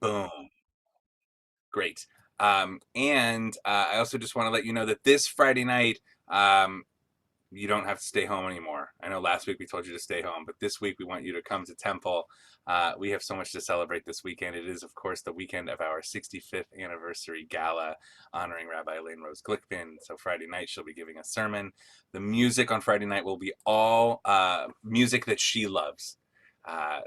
Boom. Great. And I also just want to let you know that this Friday night, um, you don't have to stay home anymore. I know last week we told you to stay home, but this week we want you to come to Temple. We have so much to celebrate this weekend. It is, of course, the weekend of our 65th anniversary gala honoring Rabbi Elaine Rose Glickman. So Friday night she'll be giving a sermon. The music on Friday night will be all music that she loves,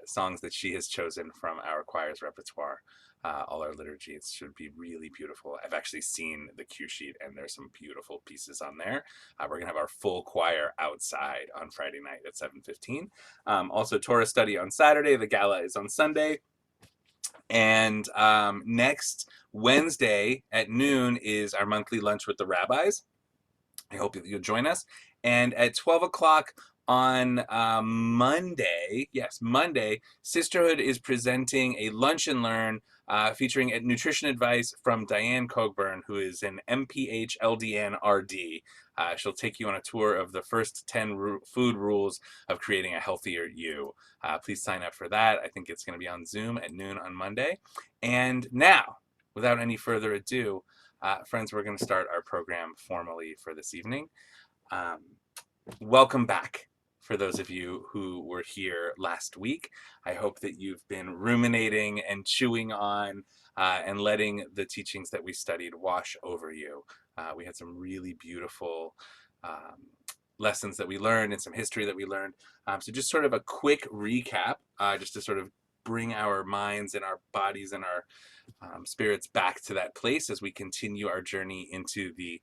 songs that she has chosen from our choir's repertoire. All our liturgies should be really beautiful. I've actually seen the cue sheet, and there's some beautiful pieces on there. We're gonna have our full choir outside on Friday night at 7:15. Also, Torah study on Saturday. The gala is on Sunday, and next Wednesday at noon is our monthly lunch with the rabbis. I hope that you'll join us. And at 12 o'clock on Monday, yes, Monday, Sisterhood is presenting a lunch and learn featuring nutrition advice from Diane Cogburn, who is an MPH LDN RD. She'll take you on a tour of the first 10 food rules of creating a healthier you. Please sign up for that. I think it's going to be on Zoom at noon on Monday. And now, without any further ado, friends, we're going to start our program formally for this evening. Um, Welcome back for those of you who were here last week. I hope that you've been ruminating and chewing on and letting the teachings that we studied wash over you. We had some really beautiful lessons that we learned and some history that we learned. So just sort of a quick recap, just to sort of bring our minds and our bodies and our spirits back to that place as we continue our journey into the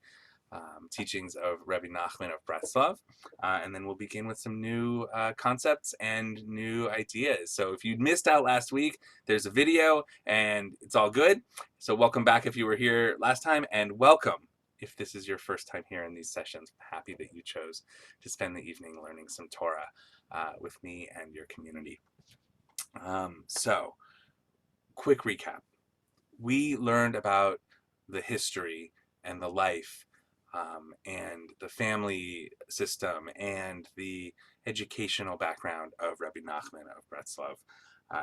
teachings of Rebbe Nachman of Breslov. And then we'll begin with some new concepts and new ideas. So if you missed out last week, there's a video and it's all good. So welcome back if you were here last time, and welcome if this is your first time here in these sessions. I'm happy that you chose to spend the evening learning some Torah with me and your community. So quick recap. We learned about the history and the life and the family system and the educational background of Rabbi Nachman of Breslov,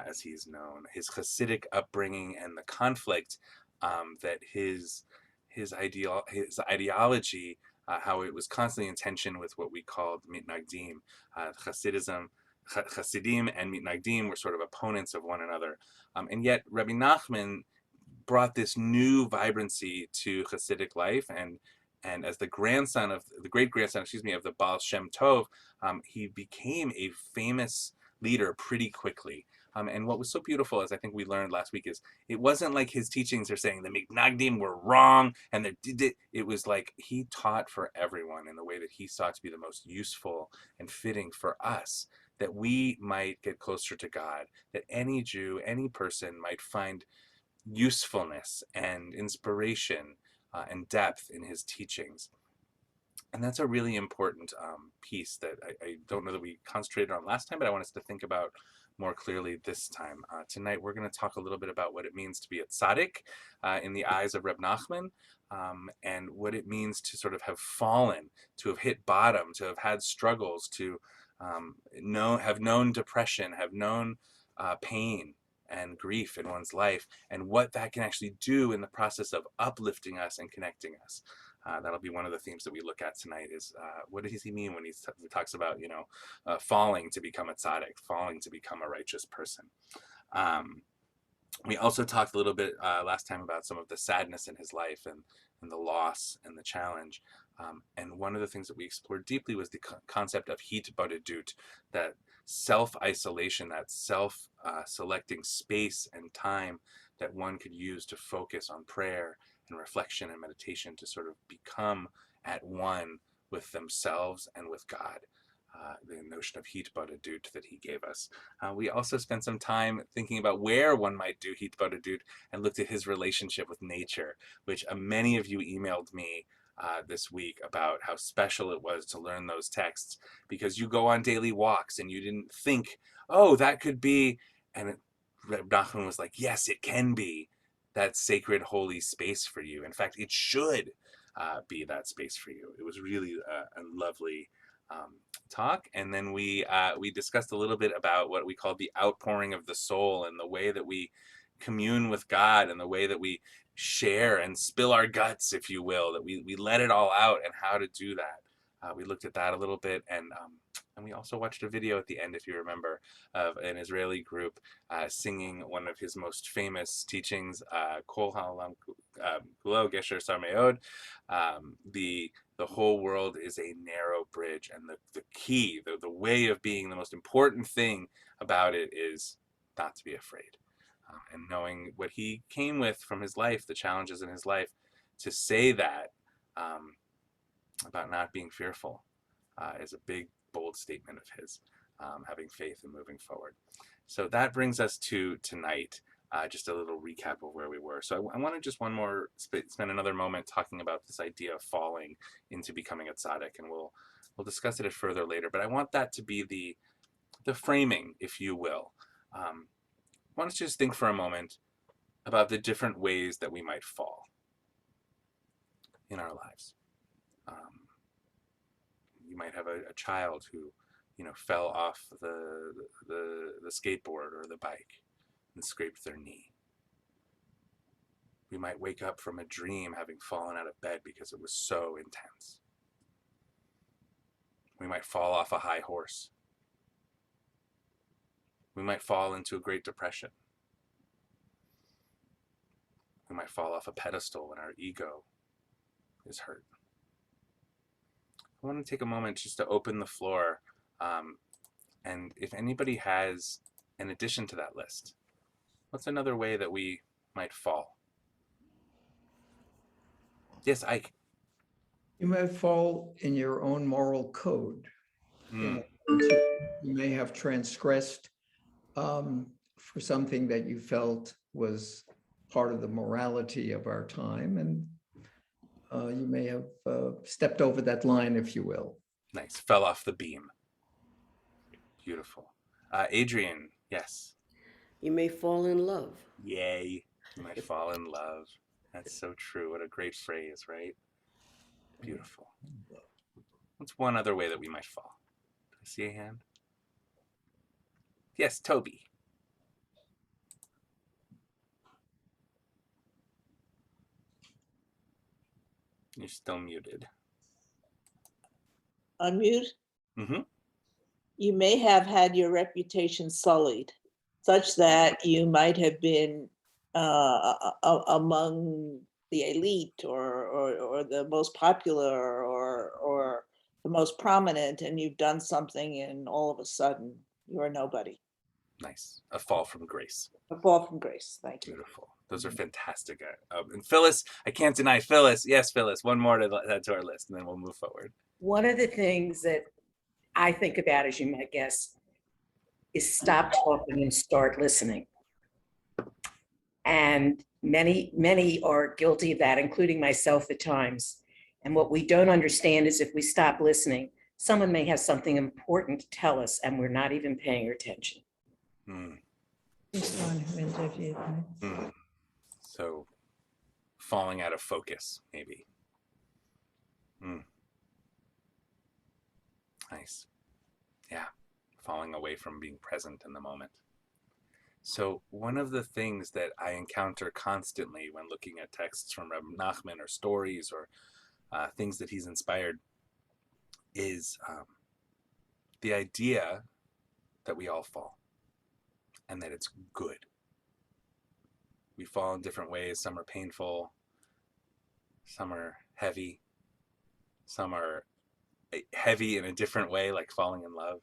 as he's known, his Hasidic upbringing and the conflict that his ideology, how it was constantly in tension with what we called mitnagdim, Hasidim and mitnagdim were sort of opponents of one another, and yet Rabbi Nachman brought this new vibrancy to Hasidic life, and as the great grandson, of the Baal Shem Tov, he became a famous leader pretty quickly. And what was so beautiful, as I think we learned last week, is it wasn't like his teachings are saying the Mitnagdim were wrong, and it was like he taught for everyone in the way that he sought to be the most useful and fitting for us, that we might get closer to God, that any Jew, any person might find usefulness and inspiration and depth in his teachings. And that's a really important piece that I don't know that we concentrated on last time, but I want us to think about more clearly this time. Tonight, we're going to talk a little bit about what it means to be a tzaddik in the eyes of Reb Nachman, and what it means to sort of have fallen, to have hit bottom, to have had struggles, to have known depression, have known pain and grief in one's life, and what that can actually do in the process of uplifting us and connecting us. That'll be one of the themes that we look at tonight, is what does he mean when he talks about, falling to become a tzaddik, falling to become a righteous person. We also talked a little bit last time about some of the sadness in his life and the loss and the challenge. And one of the things that we explored deeply was the concept of hitbodedut, that self-isolation, that self-selecting space and time that one could use to focus on prayer and reflection and meditation, to sort of become at one with themselves and with God. The notion of hitbodedut that he gave us. We also spent some time thinking about where one might do hitbodedut, and looked at his relationship with nature, which many of you emailed me this week about how special it was to learn those texts, because you go on daily walks and you didn't think, oh, that could be, and Reb Nachman was like, yes, it can be that sacred, holy space for you. In fact, it should be that space for you. It was really a lovely talk. And then we discussed a little bit about what we call the outpouring of the soul, and the way that we commune with God and the way that we share and spill our guts, if you will, that we let it all out, and how to do that. We looked at that a little bit, and we also watched a video at the end, if you remember, of an Israeli group singing one of his most famous teachings, Kol Ha'olam Kulo Gesher Sar Me'od. The whole world is a narrow bridge, and the key, the way of being, the most important thing about it is not to be afraid. And knowing what he came with from his life, the challenges in his life, to say that about not being fearful is a big, bold statement of his, having faith and moving forward. So that brings us to tonight, just a little recap of where we were. So I want to just spend another moment talking about this idea of falling into becoming a tzaddik, and we'll discuss it further later. But I want that to be the framing, if you will. Why don't you just think for a moment about the different ways that we might fall in our lives. You might have a child who, fell off the skateboard or the bike and scraped their knee. We might wake up from a dream having fallen out of bed because it was so intense. We might fall off a high horse. We might fall into a Great Depression. We might fall off a pedestal when our ego is hurt. I want to take a moment just to open the floor, and if anybody has, in addition to that list, what's another way that we might fall? Yes, Ike. You may fall in your own moral code. You may have transgressed for something that you felt was part of the morality of our time, and you may have stepped over that line, if you will. Nice. Fell off the beam. Beautiful. Adrian, yes. You may fall in love. Yay. You might fall in love. That's so true. What a great phrase, right? Beautiful. What's one other way that we might fall? Do I see a hand? Yes, Toby. You're still muted. Unmute. Mm-hmm. You may have had your reputation sullied, such that you might have been among the elite or the most popular or the most prominent, and you've done something, and all of a sudden you're nobody. Nice. A fall from grace. A fall from grace. Thank you. Beautiful. Those are fantastic. And Phyllis, I can't deny Phyllis. Yes, Phyllis. One more to add to our list, and then we'll move forward. One of the things that I think about, as you might guess, is stop talking and start listening. And many are guilty of that, including myself at times. And what we don't understand is if we stop listening, someone may have something important to tell us and we're not even paying attention. So falling out of focus, maybe. Nice. Yeah. Falling away from being present in the moment. So one of the things that I encounter constantly when looking at texts from Rebbe Nachman or stories or things that he's inspired is the idea that we all fall and that it's good. We fall in different ways. Some are painful, some are heavy, some are heavy in a different way, like falling in love.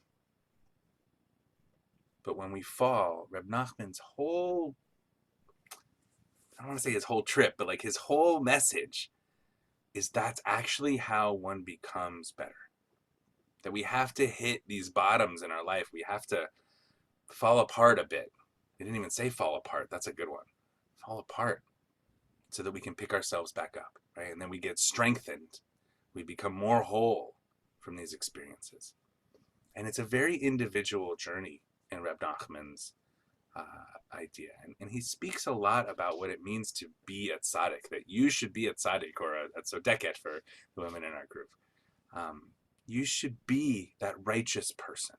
But when we fall, Reb Nachman's whole, I don't want to say his whole trip, but like his whole message is that's actually how one becomes better. That we have to hit these bottoms in our life. We have to fall apart a bit. He didn't even say fall apart. That's a good one. Fall apart so that we can pick ourselves back up, right? And then we get strengthened. We become more whole from these experiences. And it's a very individual journey in Reb Nachman's idea. And he speaks a lot about what it means to be a tzaddik, that you should be a tzaddik, or a tzodeket for the women in our group. You should be that righteous person.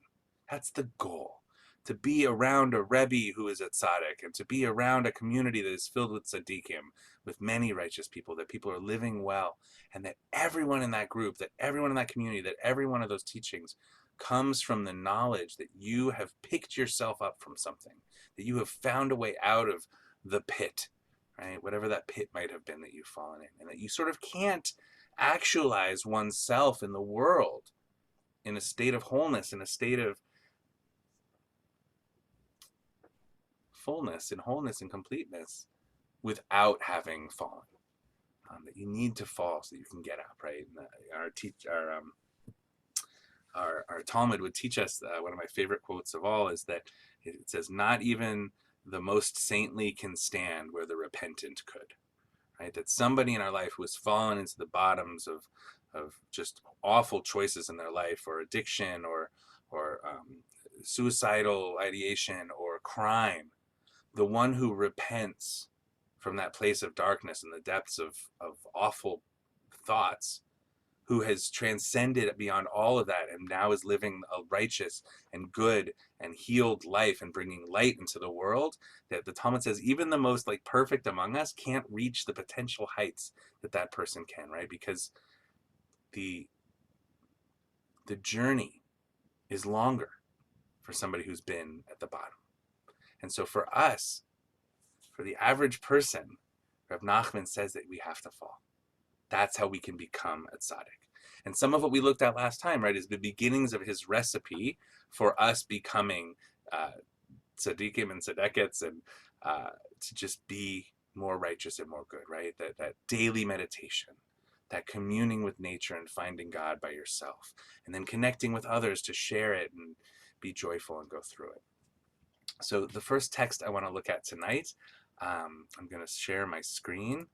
That's the goal, to be around a Rebbe who is a tzaddik, and to be around a community that is filled with tzaddikim, with many righteous people, that people are living well, and that everyone in that group, that everyone in that community, that every one of those teachings comes from the knowledge that you have picked yourself up from something, that you have found a way out of the pit, right? Whatever that pit might have been that you've fallen in, and that you sort of can't actualize oneself in the world in a state of wholeness, in a state of fullness and wholeness and completeness without having fallen. That you need to fall so that you can get up, right? And our Talmud would teach us, one of my favorite quotes of all is that it says, not even the most saintly can stand where the repentant could, right? That somebody in our life who has fallen into the bottoms of just awful choices in their life, or addiction, or suicidal ideation, or crime, the one who repents from that place of darkness and the depths of awful thoughts, who has transcended beyond all of that and now is living a righteous and good and healed life and bringing light into the world, that the Talmud says even the most like perfect among us can't reach the potential heights that that person can, right? Because the journey is longer for somebody who's been at the bottom. And so for us, for the average person, Reb Nachman says that we have to fall. That's how we can become a tzaddik. And some of what we looked at last time, right, is the beginnings of his recipe for us becoming tzaddikim and tzaddikets, and to just be more righteous and more good, right? That daily meditation, that communing with nature and finding God by yourself, and then connecting with others to share it and be joyful and go through it. So the first text I want to look at tonight, I'm going to share my screen.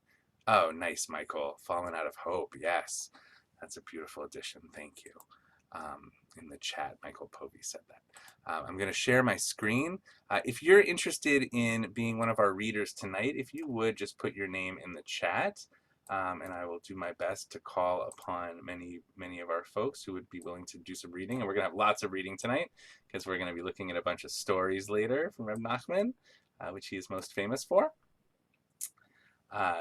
Oh, nice, Michael. Fallen Out of Hope. Yes, that's a beautiful addition. Thank you. In the chat, Michael Povey said that. I'm going to share my screen. If you're interested in being one of our readers tonight, if you would just put your name in the chat, and I will do my best to call upon many of our folks who would be willing to do some reading. And we're going to have lots of reading tonight because we're going to be looking at a bunch of stories later from Reb Nachman, which he is most famous for.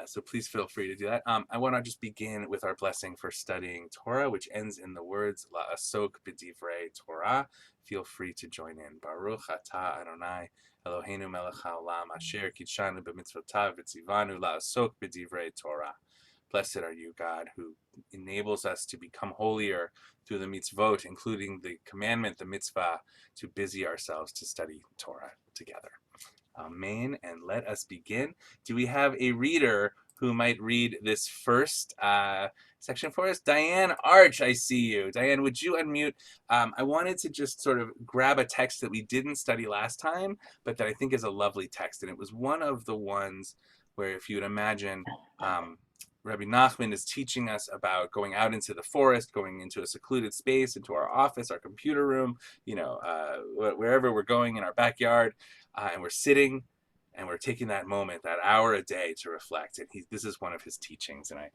So please feel free to do that. I want to just begin with our blessing for studying Torah, which ends in the words La'asok b'divrei Torah. Feel free to join in. Baruch atah Adonai Eloheinu melech haolam asher kitshanu b'mitzvotav v'tzivanu la'asok b'divrei Torah. Blessed are you, God, who enables us to become holier through the mitzvot, including the commandment, the mitzvah, to busy ourselves to study Torah together. Amen. And let us begin. Do we have a reader who might read this first section for us? Diane Arch, I see you. Diane, would you unmute? I wanted to just sort of grab a text that we didn't study last time, but that I think is a lovely text. And it was one of the ones where, if you would imagine, Rabbi Nachman is teaching us about going out into the forest, going into a secluded space, into our office, our computer room, wherever we're going in our backyard, and we're sitting and we're taking that moment, that hour a day to reflect. And this is one of his teachings. And I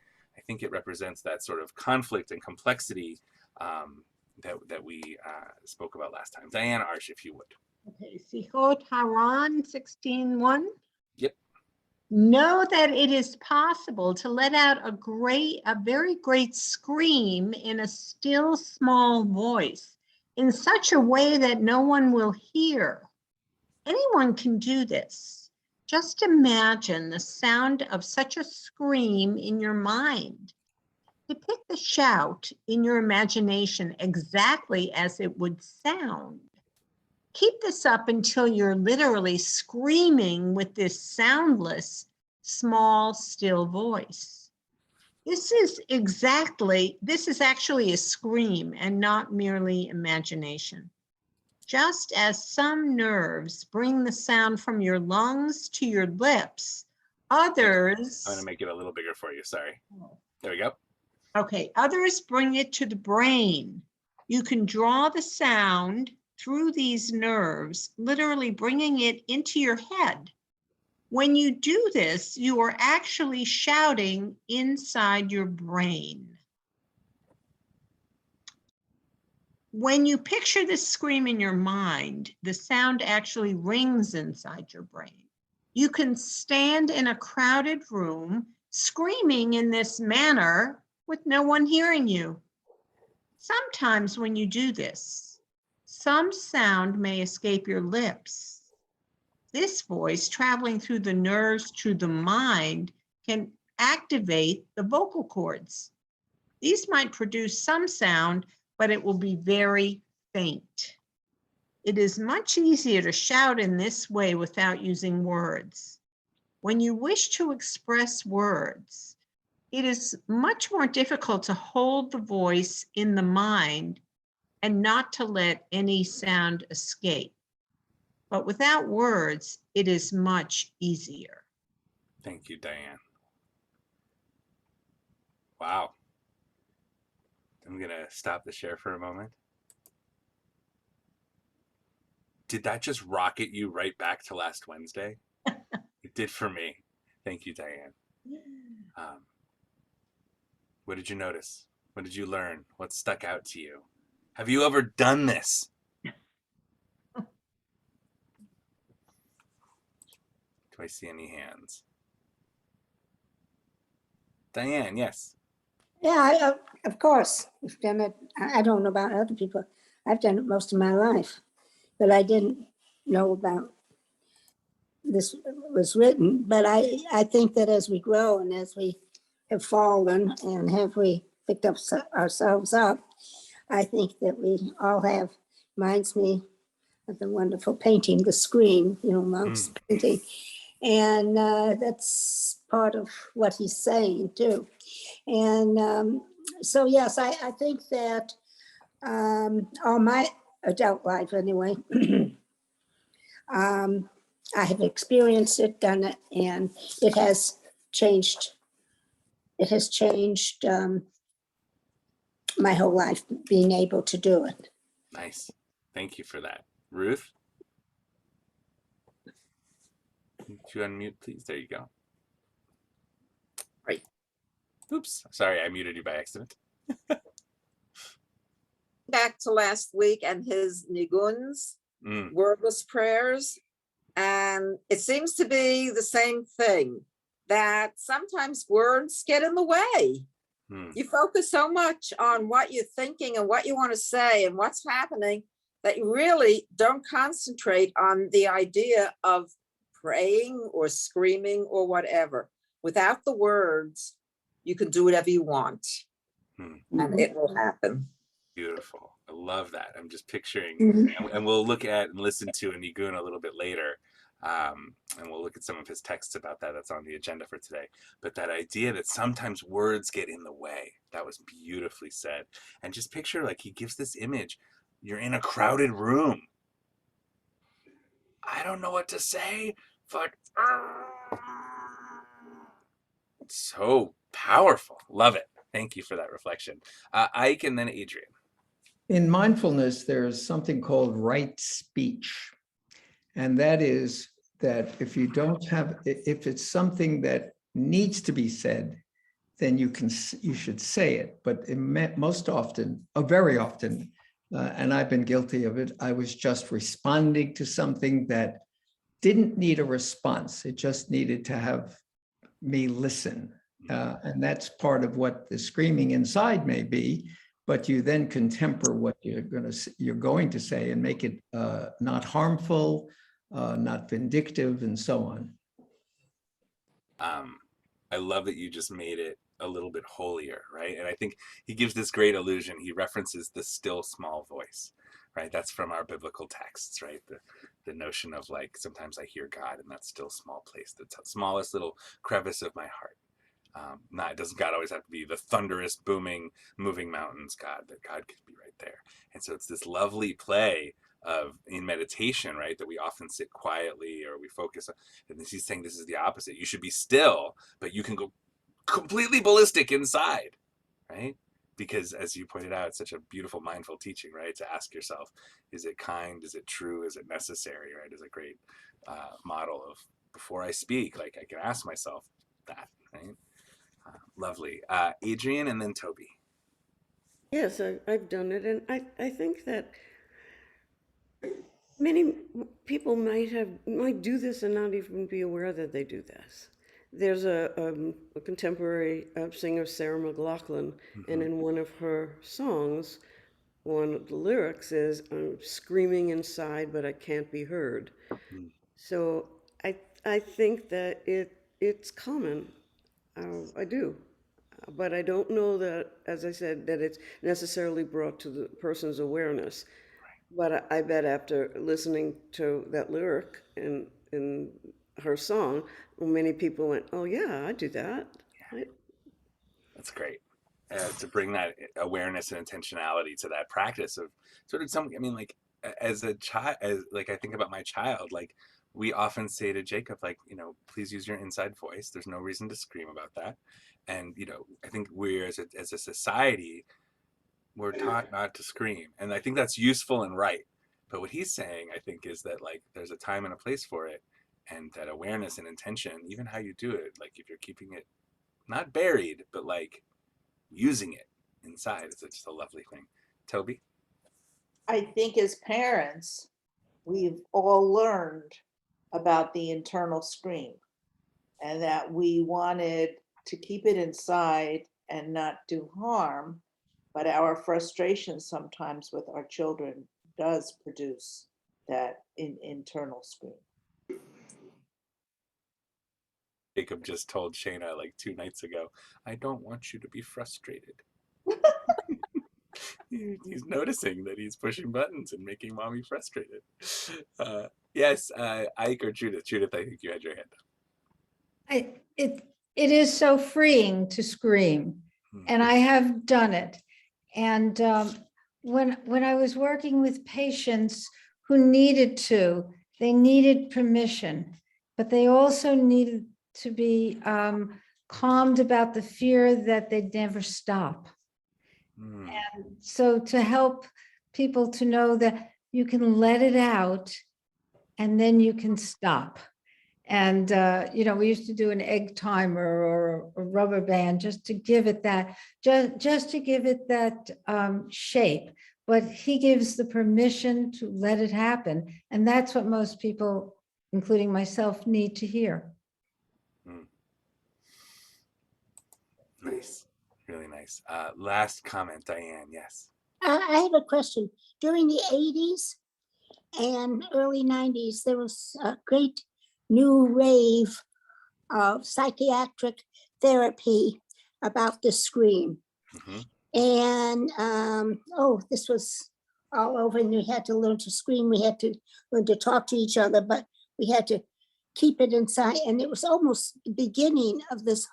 think it represents that sort of conflict and complexity that we spoke about last time. Diane Arsh, if you would. Okay, Sichot Haran 16:1. Yep. Know that it is possible to let out a very great scream in a still small voice in such a way that no one will hear. Anyone can do this. Just imagine the sound of such a scream in your mind. Depict the shout in your imagination exactly as it would sound. Keep this up until you're literally screaming with this soundless, small, still voice. This is actually a scream and not merely imagination. Just as some nerves bring the sound from your lungs to your lips, others... I'm going to make it a little bigger for you. Sorry. There we go. Okay, others bring it to the brain. You can draw the sound through these nerves, literally bringing it into your head. When you do this, you are actually shouting inside your brain. When you picture this scream in your mind, the sound actually rings inside your brain. You can stand in a crowded room screaming in this manner with no one hearing you. Sometimes when you do this, some sound may escape your lips. This voice traveling through the nerves to the mind can activate the vocal cords. These might produce some sound, but it will be very faint. It is much easier to shout in this way without using words. When you wish to express words, it is much more difficult to hold the voice in the mind and not to let any sound escape. But without words, it is much easier. Thank you, Diane. Wow. I'm going to stop the share for a moment. Did that just rocket you right back to last Wednesday? It did for me. Thank you, Diane. What did you notice? What did you learn? What stuck out to you? Have you ever done this? Do I see any hands? Diane, yes. Yeah, of course. I've done it. I don't know about other people. I've done it most of my life, but I didn't know about this was written. But I think that as we grow and as we have fallen and have we picked up ourselves up, I think that we all have, reminds me of the wonderful painting, The Scream, Monk's painting. And that's part of what he's saying too. And so, yes, I think that all my adult life anyway, I have experienced it, done it, and it has changed. It has changed my whole life, being able to do it. Nice. Thank you for that. Ruth? Could you unmute, please? There you go. Right. Oops. Sorry, I muted you by accident. Back to last week and his niguns, wordless prayers, and it seems to be the same thing, that sometimes words get in the way. You focus so much on what you're thinking and what you want to say and what's happening that you really don't concentrate on the idea of praying or screaming or whatever. Without the words, you can do whatever you want and it will happen. Beautiful. I love that. I'm just picturing, and we'll look at and listen to a nigun a little bit later. And we'll look at some of his texts about that. That's on the agenda for today. But that idea that sometimes words get in the way, that was beautifully said. And just picture, like, he gives this image. You're in a crowded room. I don't know what to say, but it's so powerful. Love it. Thank you for that reflection. Ike and then Adrian. In mindfulness, there's something called right speech. And that is that if you don't have, if it's something that needs to be said, then you should say it. But most often, very often, and I've been guilty of it, I was just responding to something that didn't need a response. It just needed to have me listen. And that's part of what the screaming inside may be, but you then can temper what you're going to say and make it not harmful, not vindictive, and so on. I love that you just made it a little bit holier, right? And I think he gives this great illusion. He references the still small voice, right? That's from our biblical texts, right? The notion of, like, sometimes I hear God in that still small place, the smallest little crevice of my heart. Doesn't God always have to be the thunderous, booming, moving mountains God, that God could be right there. And so it's this lovely play of, in meditation, right, that we often sit quietly or we focus on, and he's saying this is the opposite. You should be still, but you can go completely ballistic inside, right? Because, as you pointed out, it's such a beautiful mindful teaching, right? To ask yourself, is it kind? Is it true? Is it necessary? Right? Is a great model of, before I speak, like, I can ask myself that, right? Lovely. Adrian and then Toby. Yes, I've done it, and I think that many people might do this and not even be aware that they do this. There's a contemporary singer, Sarah McLachlan, and Mm-hmm. in one of her songs, one of the lyrics is, "I'm screaming inside, but I can't be heard." Mm. So I think that it's common. I do. But I don't know that, as I said, that it's necessarily brought to the person's awareness. But I bet after listening to that lyric in her song, many people went, "Oh yeah, I do that." I, That's great. To bring that awareness and intentionality to that practice of sort of some, I mean, like as a child, as like I think about my child, like we often say to Jacob, like, please use your inside voice. There's no reason to scream about that. And, I think we're as a society, we're taught not to scream. And I think that's useful and right. But what he's saying, I think, is that like there's a time and a place for it. And that awareness and intention, even how you do it, like if you're keeping it not buried, but like using it inside, it's just a lovely thing. Toby? I think as parents, we've all learned about the internal scream and that we wanted to keep it inside and not do harm. But our frustration sometimes with our children does produce that internal scream. Jacob just told Shayna like 2 nights ago, I don't want you to be frustrated. He's noticing that he's pushing buttons and making mommy frustrated. Yes, Ike or Judith? Judith, I think you had your hand up. It is so freeing to scream, and I have done it. And when I was working with patients who they needed permission, but they also needed to be calmed about the fear that they'd never stop. And so to help people to know that you can let it out and then you can stop. And, we used to do an egg timer or a rubber band just to give it that, just to give it that shape. But he gives the permission to let it happen. And that's what most people, including myself, need to hear. Nice. Really nice. Last comment, Diane. Yes. I have a question. During the 80s and early 90s, there was a great new wave of psychiatric therapy about the scream. Mm-hmm. And this was all over, and we had to learn to scream. We had to learn to talk to each other, but we had to keep it inside. And it was almost the beginning of this,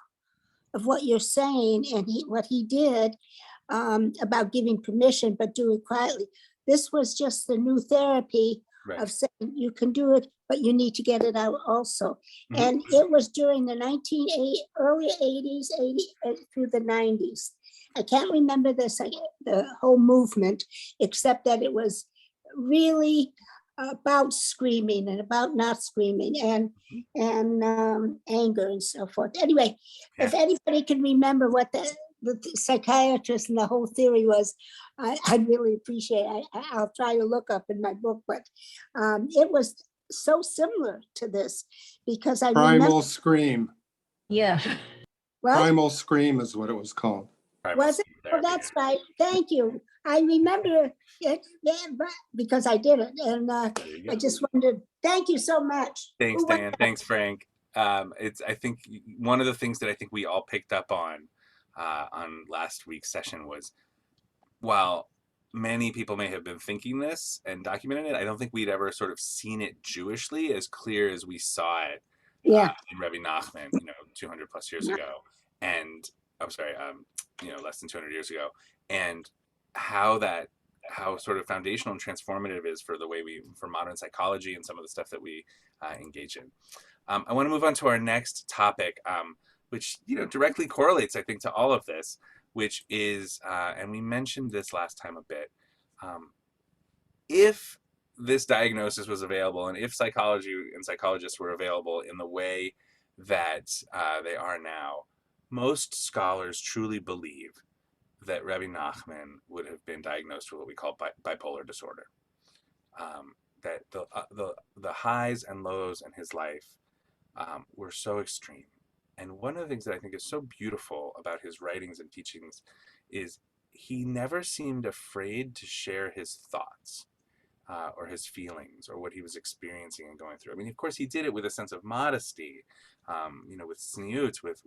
of what you're saying, and what he did about giving permission, but do it quietly. This was just the new therapy of saying you can do it, but you need to get it out also. Mm-hmm. And it was during the early 80s, through the 90s. I can't remember the whole movement, except that it was really about screaming and about not screaming and anger and so forth. Anyway, if anybody can remember what the psychiatrist and the whole theory was, I'd really appreciate it. I'll try to look up in my book, but it was so similar to this because I Primal remember. Scream. Yeah. What? Primal Scream is what it was called. Was it? Oh, that's right. Thank you. I remember it because I did it, and I just wondered. Thank you so much. Thanks, Diane. Thanks, Frank. I think one of the things that I think we all picked up on last week's session was, while many people may have been thinking this and documenting it, I don't think we'd ever sort of seen it Jewishly as clear as we saw it in Rebbe Nachman, 200 plus years ago. And I'm sorry, less than 200 years ago. And how sort of foundational and transformative is for the way for modern psychology and some of the stuff that we engage in. I want to move on to our next topic, which, directly correlates, I think, to all of this, which is, and we mentioned this last time a bit, if this diagnosis was available and if psychology and psychologists were available in the way that they are now, most scholars truly believe that Rebbe Nachman would have been diagnosed with what we call bipolar disorder. That the highs and lows in his life were so extreme. And one of the things that I think is so beautiful about his writings and teachings is he never seemed afraid to share his thoughts or his feelings or what he was experiencing and going through. I mean, of course, he did it with a sense of modesty, with tzniut, with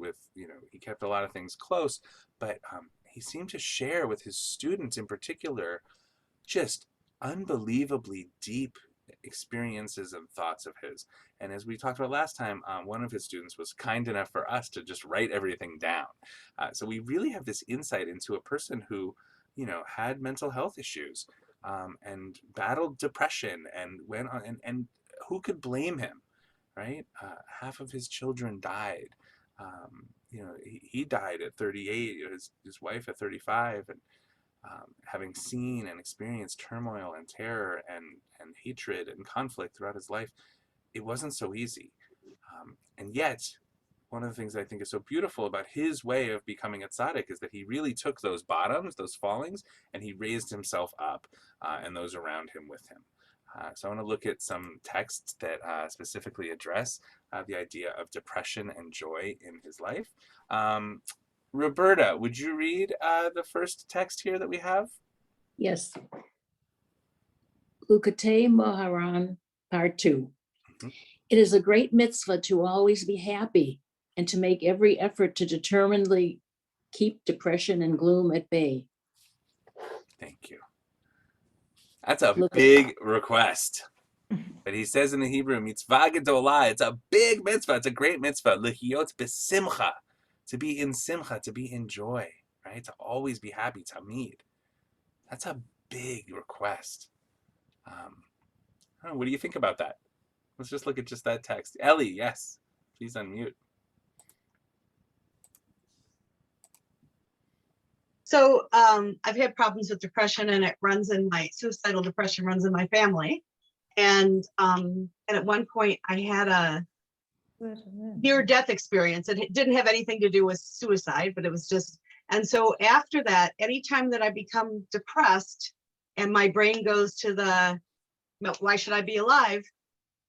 he kept a lot of things close, but he seemed to share with his students in particular just unbelievably deep experiences and thoughts of his. And as we talked about last time, one of his students was kind enough for us to just write everything down. So we really have this insight into a person who, had mental health issues and battled depression and went on, and who could blame him, right? Half of his children died. He died at 38, his wife at 35, and having seen and experienced turmoil and terror and hatred and conflict throughout his life, it wasn't so easy. And yet, one of the things I think is so beautiful about his way of becoming a tzaddik is that he really took those bottoms, those fallings, and he raised himself up and those around him with him. So I want to look at some texts that specifically address the idea of depression and joy in his life. Roberta, would you read the first text here that we have? Yes. Lukatei Moharan, Part 2. It is a great mitzvah to always be happy and to make every effort to determinedly keep depression and gloom at bay. Thank you. That's a big request. But he says in the Hebrew, mitzvah gedolah, it's a big mitzvah, it's a great mitzvah, lehiyot besimcha, to be in simcha, to be in joy, right? To always be happy, tamid. That's a big request. What do you think about that? Let's just look at just that text. Ellie, yes, please unmute. So I've had problems with depression, and suicidal depression runs in my family. And at one point I had a near-death experience. It didn't have anything to do with suicide, but it was just, and so after that, anytime that I become depressed and my brain goes to why should I be alive?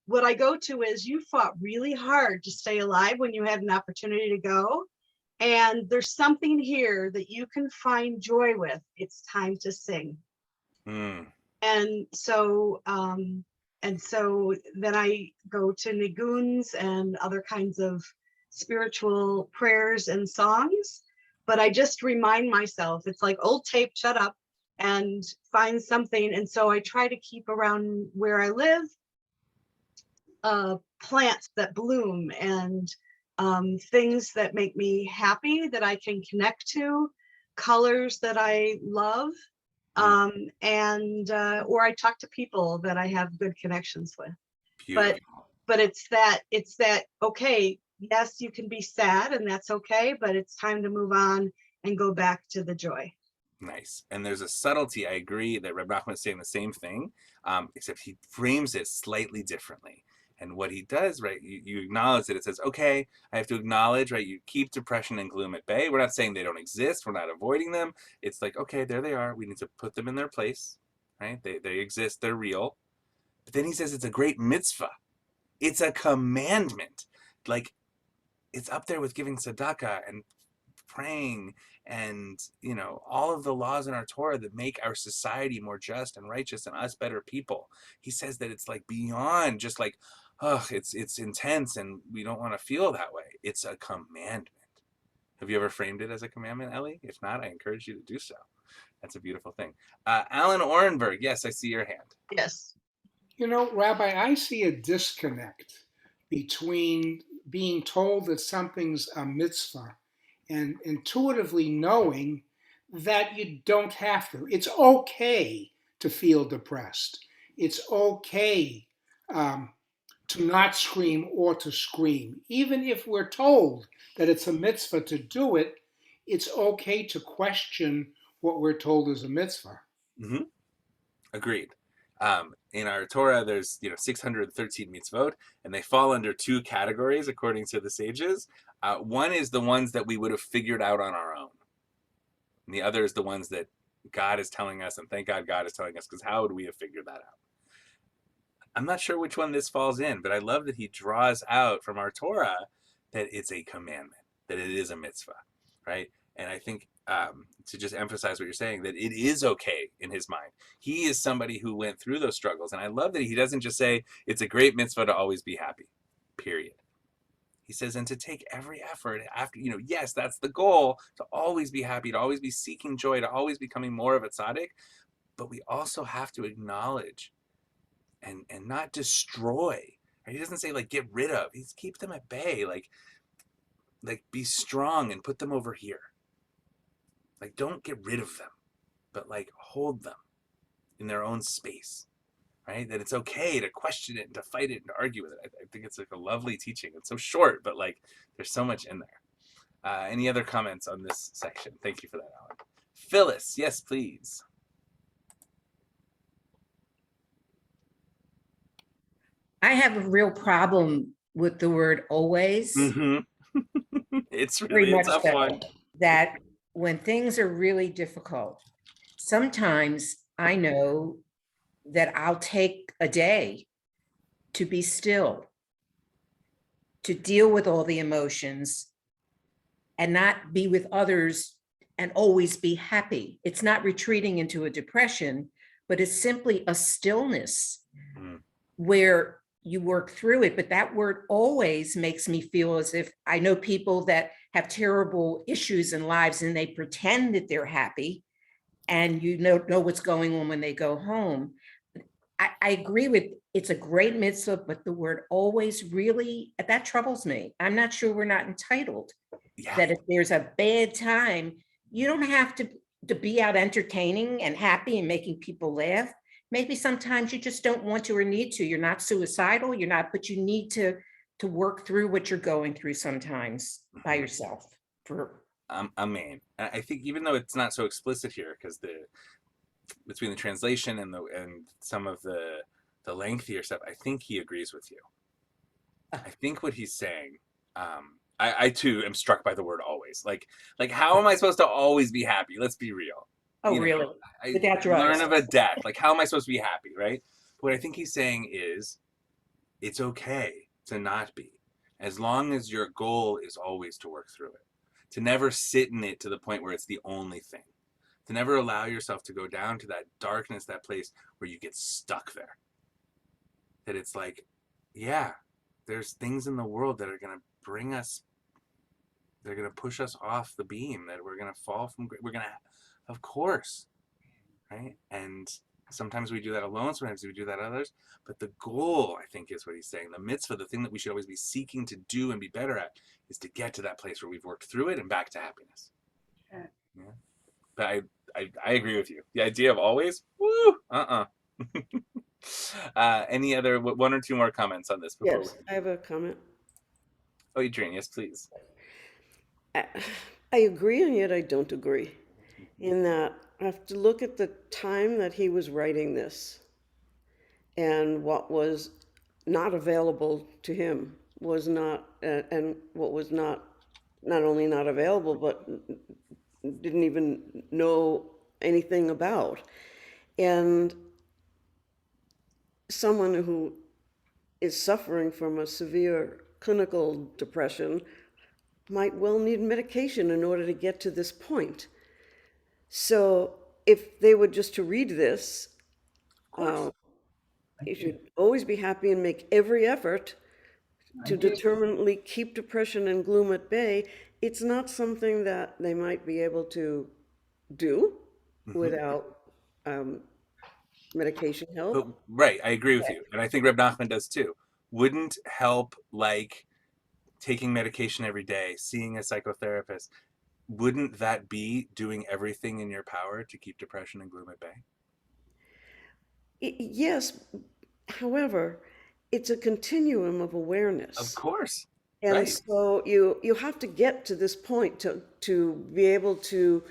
What I go to is, you fought really hard to stay alive when you had an opportunity to go. And there's something here that you can find joy with. It's time to sing. And so then I go to niguns and other kinds of spiritual prayers and songs. But I just remind myself, it's like old tape, shut up and find something. And so I try to keep around where I live plants that bloom and things that make me happy, that I can connect to, colors that I love, or I talk to people that I have good connections with. Beautiful. But it's that, okay, yes, you can be sad and that's okay, but it's time to move on and go back to the joy. Nice. And there's a subtlety. I agree that Rebbe Nachman is saying the same thing, except he frames it slightly differently. And what he does, right, you acknowledge that it says, okay, I have to acknowledge, right, you keep depression and gloom at bay. We're not saying they don't exist. We're not avoiding them. It's like, okay, there they are. We need to put them in their place, right? They exist. They're real. But then he says it's a great mitzvah. It's a commandment. Like, it's up there with giving tzedakah and praying and, all of the laws in our Torah that make our society more just and righteous and us better people. He says that it's like beyond just like, it's intense and we don't want to feel that way. It's a commandment. Have you ever framed it as a commandment, Ellie? If not, I encourage you to do so. That's a beautiful thing. Alan Orenberg, yes, I see your hand. Yes. Rabbi, I see a disconnect between being told that something's a mitzvah and intuitively knowing that you don't have to. It's okay to feel depressed. It's okay to not scream or to scream. Even if we're told that it's a mitzvah to do it, it's okay to question what we're told is a mitzvah. Mm-hmm. Agreed. In our Torah, there's 613 mitzvot, and they fall under two categories according to the sages. One is the ones that we would have figured out on our own, And the other is the ones that God is telling us, and thank God God is telling us, because how would we have figured that out? I'm not sure which one this falls in, but I love that he draws out from our Torah that it's a commandment, that it is a mitzvah, right? And I think to just emphasize what you're saying, that it is okay in his mind. He is somebody who went through those struggles. And I love that he doesn't just say it's a great mitzvah to always be happy, period. He says, and to take every effort after, yes, that's the goal, to always be happy, to always be seeking joy, to always becoming more of a tzaddik. But we also have to acknowledge and not destroy. Right? He doesn't say like get rid of. He's keep them at bay. Like be strong and put them over here. Like don't get rid of them, but like hold them in their own space. Right? That it's okay to question it and to fight it and to argue with it. I think it's like a lovely teaching. It's so short, but like there's so much in there. Any other comments on this section? Thank you for that, Alan. Phyllis, yes, please. I have a real problem with the word always. It's Very really a much tough so. one. That when things are really difficult, sometimes I know that I'll take a day to be still, to deal with all the emotions and not be with others and always be happy. It's not retreating into a depression, but it's simply a stillness where you work through it. But that word always makes me feel as if I know people that have terrible issues in lives and they pretend that they're happy and know what's going on when they go home. I agree with it's a great mitzvah, but the word always really, that troubles me. I'm not sure we're not entitled. Yeah. That if there's a bad time, you don't have to be out entertaining and happy and making people laugh. Maybe sometimes you just don't want to or need to. You're not suicidal, but you need to work through what you're going through sometimes by yourself. Amen. I think even though it's not so explicit here, because between the translation and some of the lengthier stuff, I think he agrees with you. I think what he's saying, I too am struck by the word always. Like how am I supposed to always be happy? Let's be real. Oh, really? Without drugs. Learn of a death. Like how am I supposed to be happy, right? What I think he's saying is it's okay to not be, as long as your goal is always to work through it, to never sit in it to the point where it's the only thing, to never allow yourself to go down to that darkness, that place where you get stuck there. That it's like, yeah, there's things in the world that are going to bring us, they're going to push us off the beam, that we're going to fall from, we're going to, of course, right? And sometimes we do that alone, sometimes we do that others, but the goal, I think, is what he's saying. The mitzvah, the thing that we should always be seeking to do and be better at, is to get to that place where we've worked through it and back to happiness. Yeah. But I agree with you. The idea of always, woo, any other one or two more comments on this? Yes, I have a comment. Oh, Adrienne, yes, please. I agree, and yet I don't agree. In that I have to look at the time that he was writing this and what was not available to him was not, and what was not only not available, but didn't even know anything about. And someone who is suffering from a severe clinical depression might well need medication in order to get to this point. So if they were just to read this, you should always be happy and make every effort to determinedly keep depression and gloom at bay. It's not something that they might be able to do without medication help. But, right, I agree with you. And I think Reb Nachman does too. Wouldn't help like taking medication every day, seeing a psychotherapist, wouldn't that be doing everything in your power to keep depression and gloom at bay? Yes. However, it's a continuum of awareness. Of course. And right. So you have to get to this point to be able to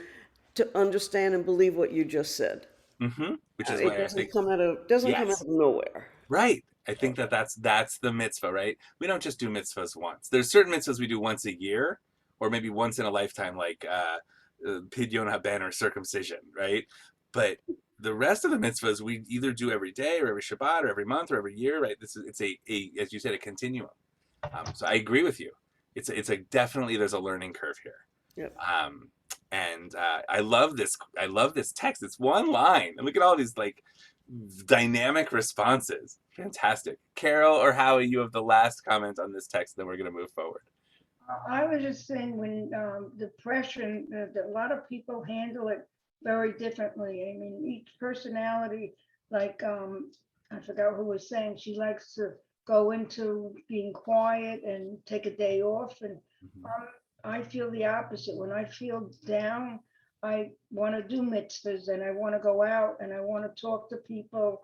understand and believe what you just said. Which is why it doesn't come out of nowhere. Right. I think that's the mitzvah, right? We don't just do mitzvahs once. There's certain mitzvahs we do once a year, or maybe once in a lifetime, like pidyon haben, or circumcision, right? But the rest of the mitzvahs we either do every day or every Shabbat or every month or every year, right? It's a as you said, a continuum. So I agree with you. It's a definitely, there's a learning curve here. Yep. And I love this. I love this text. It's one line, and look at all these like dynamic responses. Fantastic. Carol or Howie, you have the last comment on this text. Then we're going to move forward. I was just saying, when depression, a lot of people handle it very differently. I mean, each personality, like I forgot who was saying she likes to go into being quiet and take a day off, and I feel the opposite. When I feel down, I want to do mitzvahs, and I want to go out, and I want to talk to people,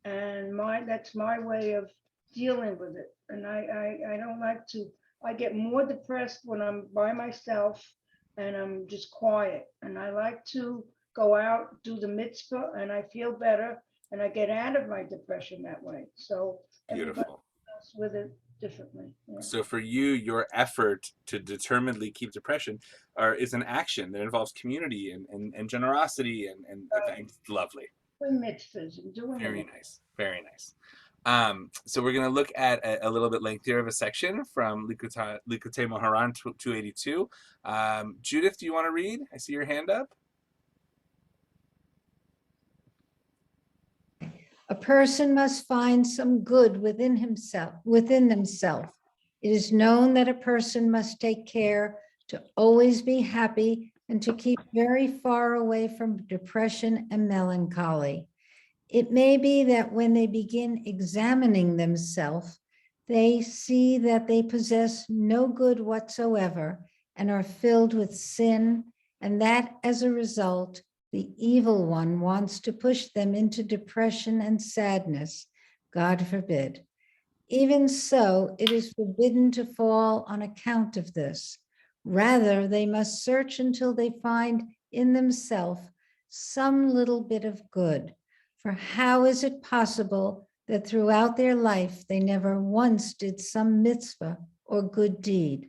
and that's my way of dealing with it. And I don't like to. I get more depressed when I'm by myself and I'm just quiet. And I like to go out, do the mitzvah, and I feel better, and I get out of my depression that way. So everybody Beautiful. deals with it differently. Yeah. So for you, your effort to determinedly keep depression is an action that involves community and generosity and it's lovely. Doing mitzvahs and doing Very it. nice. Very nice. So we're going to look at a little bit lengthier of a section from Likutei Moharan 282. Judith, do you want to read? I see your hand up. A person must find some good within themselves. It is known that a person must take care to always be happy and to keep very far away from depression and melancholy. It may be that when they begin examining themselves, they see that they possess no good whatsoever and are filled with sin, and that as a result, the evil one wants to push them into depression and sadness. God forbid. Even so, it is forbidden to fall on account of this. Rather, they must search until they find in themselves some little bit of good. For how is it possible that throughout their life they never once did some mitzvah or good deed?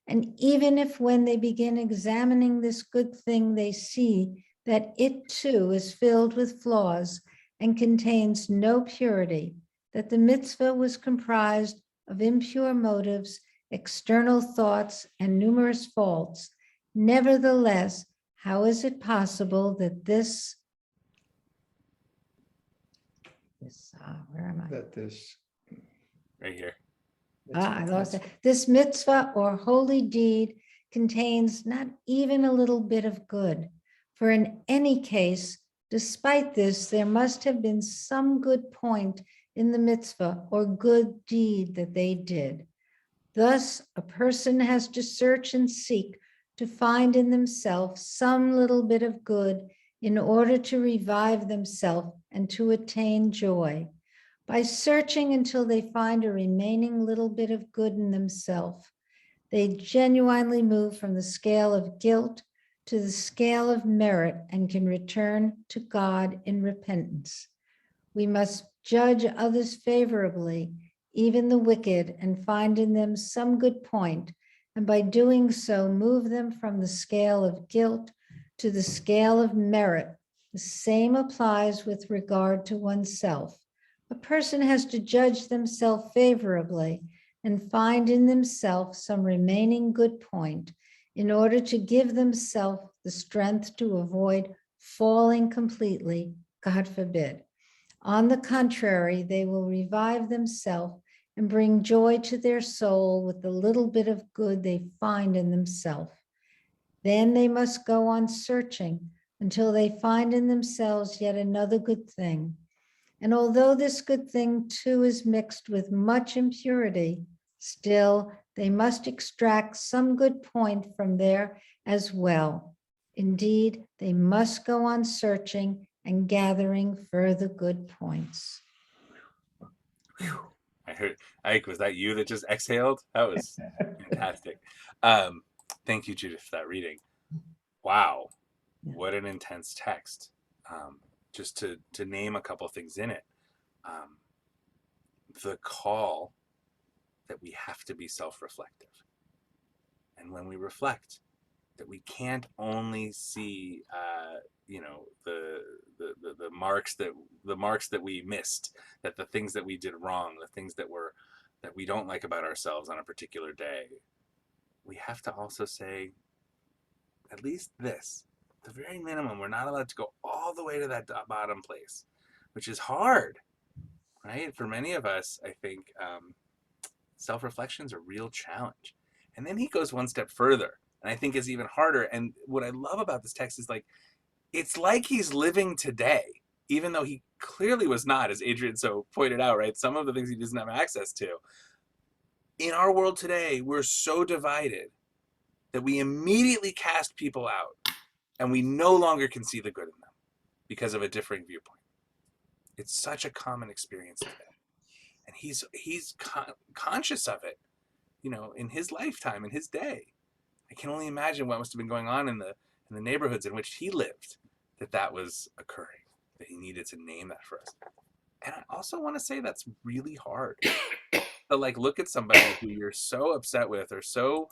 And even if when they begin examining this good thing, they see that it too is filled with flaws and contains no purity, that the mitzvah was comprised of impure motives, external thoughts, and numerous faults, nevertheless, how is it possible that where am I? That this. Right here. I lost it. This mitzvah or holy deed contains not even a little bit of good. For in any case, despite this, there must have been some good point in the mitzvah or good deed that they did. Thus, a person has to search and seek to find in themselves some little bit of good in order to revive themselves and to attain joy. By searching until they find a remaining little bit of good in themselves, they genuinely move from the scale of guilt to the scale of merit and can return to God in repentance. We must judge others favorably, even the wicked, and find in them some good point, and by doing so, move them from the scale of guilt to the scale of merit. The same applies with regard to oneself. A person has to judge themselves favorably and find in themselves some remaining good point in order to give themselves the strength to avoid falling completely, God forbid. On the contrary, they will revive themselves and bring joy to their soul with the little bit of good they find in themselves. Then they must go on searching until they find in themselves yet another good thing. And although this good thing too is mixed with much impurity, still they must extract some good point from there as well. Indeed, they must go on searching and gathering further good points. I heard, Ike, was that you that just exhaled? That was fantastic. Thank you, Judith, for that reading. Wow, what an intense text. Just to name a couple things in it. The call that we have to be self-reflective. And when we reflect, that we can't only see, you know, the marks that we missed, that the things that we did wrong, the things that we don't like about ourselves on a particular day. We have to also say, at least this, the very minimum, we're not allowed to go all the way to that bottom place, which is hard, right? For many of us, I think self-reflection is a real challenge. And then he goes one step further, and I think is even harder. And what I love about this text is it's like he's living today, even though he clearly was not, as Adrian so pointed out, right? Some of the things he doesn't have access to. In our world today, we're so divided that we immediately cast people out, and we no longer can see the good in them because of a differing viewpoint. It's such a common experience today. And he's conscious of it, you know, in his lifetime, in his day. I can only imagine what must have been going on in the neighborhoods in which he lived, that was occurring, that he needed to name that for us. And I also want to say that's really hard. To look at somebody who you're so upset with, or so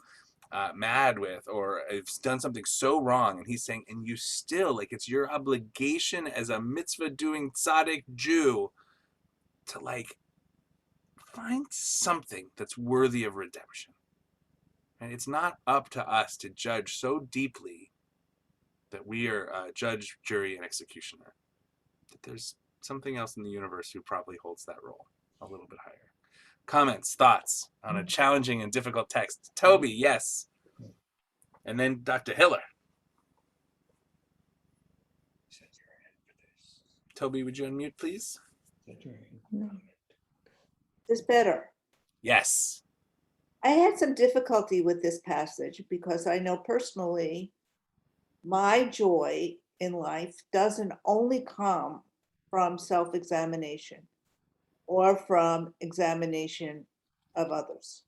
mad with, or has done something so wrong, and he's saying, and you still, it's your obligation as a mitzvah doing tzaddik Jew to find something that's worthy of redemption. And it's not up to us to judge so deeply that we are judge, jury, and executioner. That there's something else in the universe who probably holds that role a little bit higher. Comments, thoughts on a challenging and difficult text? Toby, yes. And then Dr. Hiller. Toby, would you unmute, please? Is better. Yes. I had some difficulty with this passage because I know personally my joy in life doesn't only come from self-examination or from examination of others.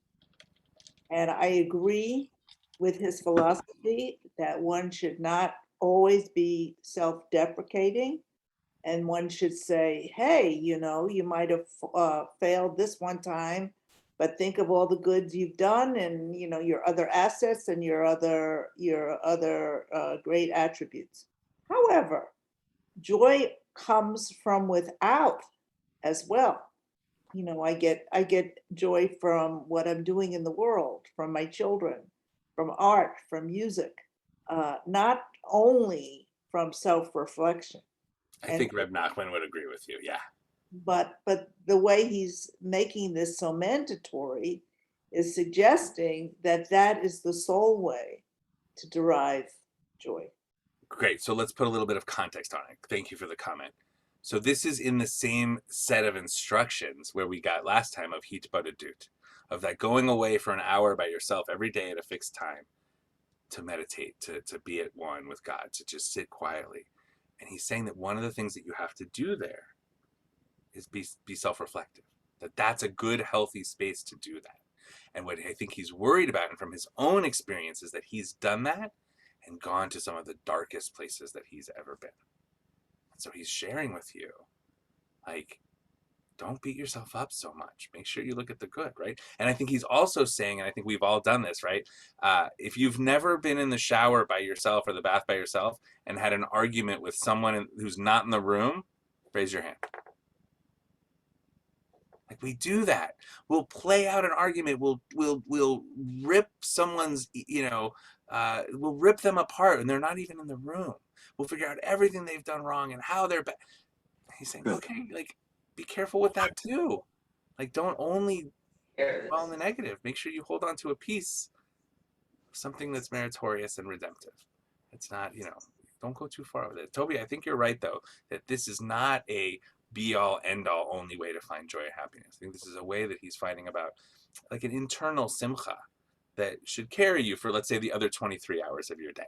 And I agree with his philosophy that one should not always be self-deprecating, and one should say, hey, you know, you might have failed this one time, but think of all the goods you've done, and you know, your other assets and your other great attributes. However, joy comes from without as well. You know, I get joy from what I'm doing in the world, from my children, from art, from music, not only from self-reflection. I think Reb Nachman would agree with you, yeah. But the way he's making this so mandatory is suggesting that that is the sole way to derive joy. Great, so let's put a little bit of context on it. Thank you for the comment. So this is in the same set of instructions where we got last time of hitbadadut, of that going away for an hour by yourself every day at a fixed time to meditate, to be at one with God, to just sit quietly. And he's saying that one of the things that you have to do there is be self-reflective, that's a good, healthy space to do that. And what I think he's worried about, and from his own experience, is that he's done that and gone to some of the darkest places that he's ever been. So he's sharing with you, don't beat yourself up so much. Make sure you look at the good, right? And I think he's also saying, and I think we've all done this, right? If you've never been in the shower by yourself or the bath by yourself and had an argument with someone who's not in the room, raise your hand. We do that. We'll play out an argument. We'll rip someone's, we'll rip them apart, and they're not even in the room. We'll figure out everything they've done wrong and how they're bad. He's saying, okay, be careful with that too. Don't only dwell in the negative. Make sure you hold on to a piece of something that's meritorious and redemptive. It's not, don't go too far with it. Toby, I think you're right, though, that this is not a be-all, end-all only way to find joy and happiness. I think this is a way that he's finding about an internal simcha that should carry you for, let's say, the other 23 hours of your day.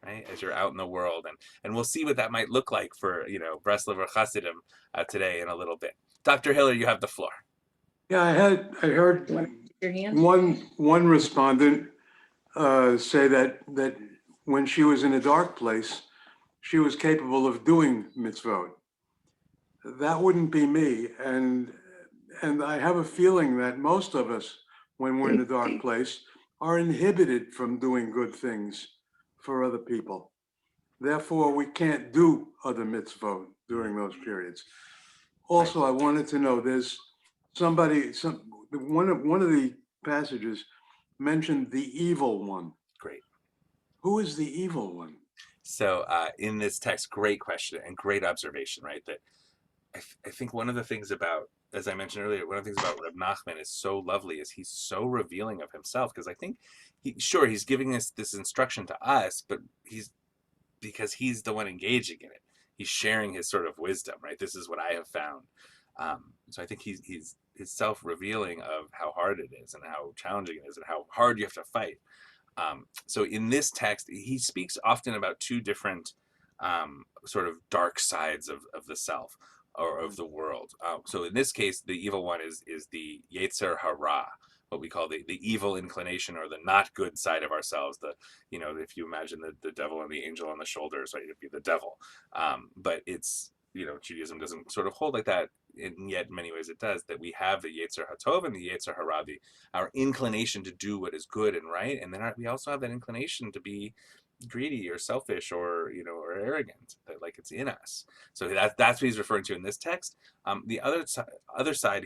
Right, as you're out in the world, and we'll see what that might look like for Breslov or Hasidim today in a little bit. Dr. Hiller, you have the floor. Yeah, I heard one respondent say that when she was in a dark place, she was capable of doing mitzvot. That wouldn't be me, and I have a feeling that most of us, when we're in a dark place, are inhibited from doing good things. for other people. Therefore, we can't do other mitzvot during those periods. Also, I wanted to know, there's one of the passages mentioned the evil one. Great. Who is the evil one? So in this text, great question and great observation, right? That I think one of the things about, as I mentioned earlier, one of the things about Reb Nachman is so lovely is he's so revealing of himself, because I think he's giving us this instruction to us, but because he's the one engaging in it. He's sharing his sort of wisdom, right? This is what I have found. So I think he's self-revealing of how hard it is and how challenging it is and how hard you have to fight. So in this text, he speaks often about two different sort of dark sides of the self or of the world. So in this case, the evil one is the Yetzer Hara, what we call the evil inclination or the not good side of ourselves. If you imagine the devil and the angel on the shoulders, right, it'd be the devil. But it's, Judaism doesn't sort of hold like that, and yet in many ways it does, that we have the Yetzer HaTov and the Yetzer Hara, our inclination to do what is good and right, and then we also have that inclination to be greedy or selfish or arrogant, that like it's in us. So that's what he's referring to in this text. The other side,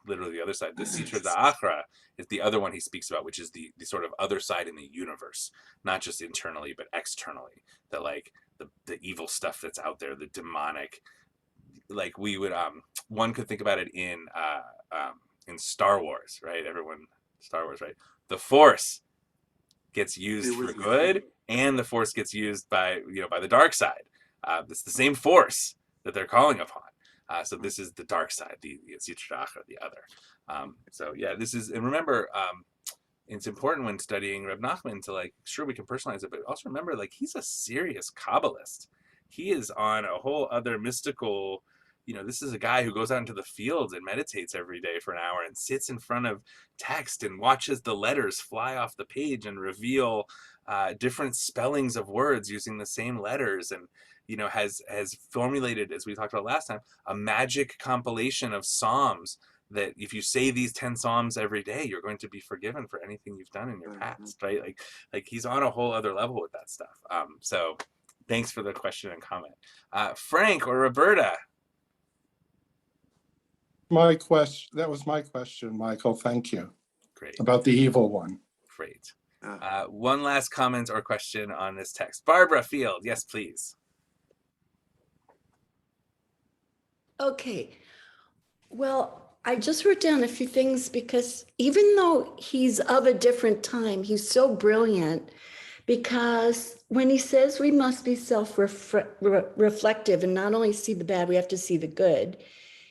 literally the other side, the Sitra Da'achra, is the other one he speaks about, which is the sort of other side in the universe, not just internally but externally, that like the evil stuff that's out there, the demonic, like we would one could think about it in Star Wars, right? Star Wars, right? The Force gets used for good, and the Force gets used by the dark side. It's the same Force that they're calling upon. So this is the dark side, the Sitra Achra, the other. So yeah, this is, and remember, it's important when studying Reb Nachman to sure, we can personalize it, but also remember, he's a serious Kabbalist. He is on a whole other mystical, this is a guy who goes out into the fields and meditates every day for an hour and sits in front of text and watches the letters fly off the page and reveal different spellings of words using the same letters, and has formulated, as we talked about last time, a magic compilation of psalms that if you say these 10 psalms every day, you're going to be forgiven for anything you've done in your past, right? Like he's on a whole other level with that stuff. So thanks for the question and comment. Frank or Roberta? That was my question, Michael. Thank you. Great. About the evil one. Great. One last comment or question on this text. Barbara Field, yes, please. Okay. Well, I just wrote down a few things because even though he's of a different time, he's so brilliant, because when he says we must be self-reflective and not only see the bad, we have to see the good.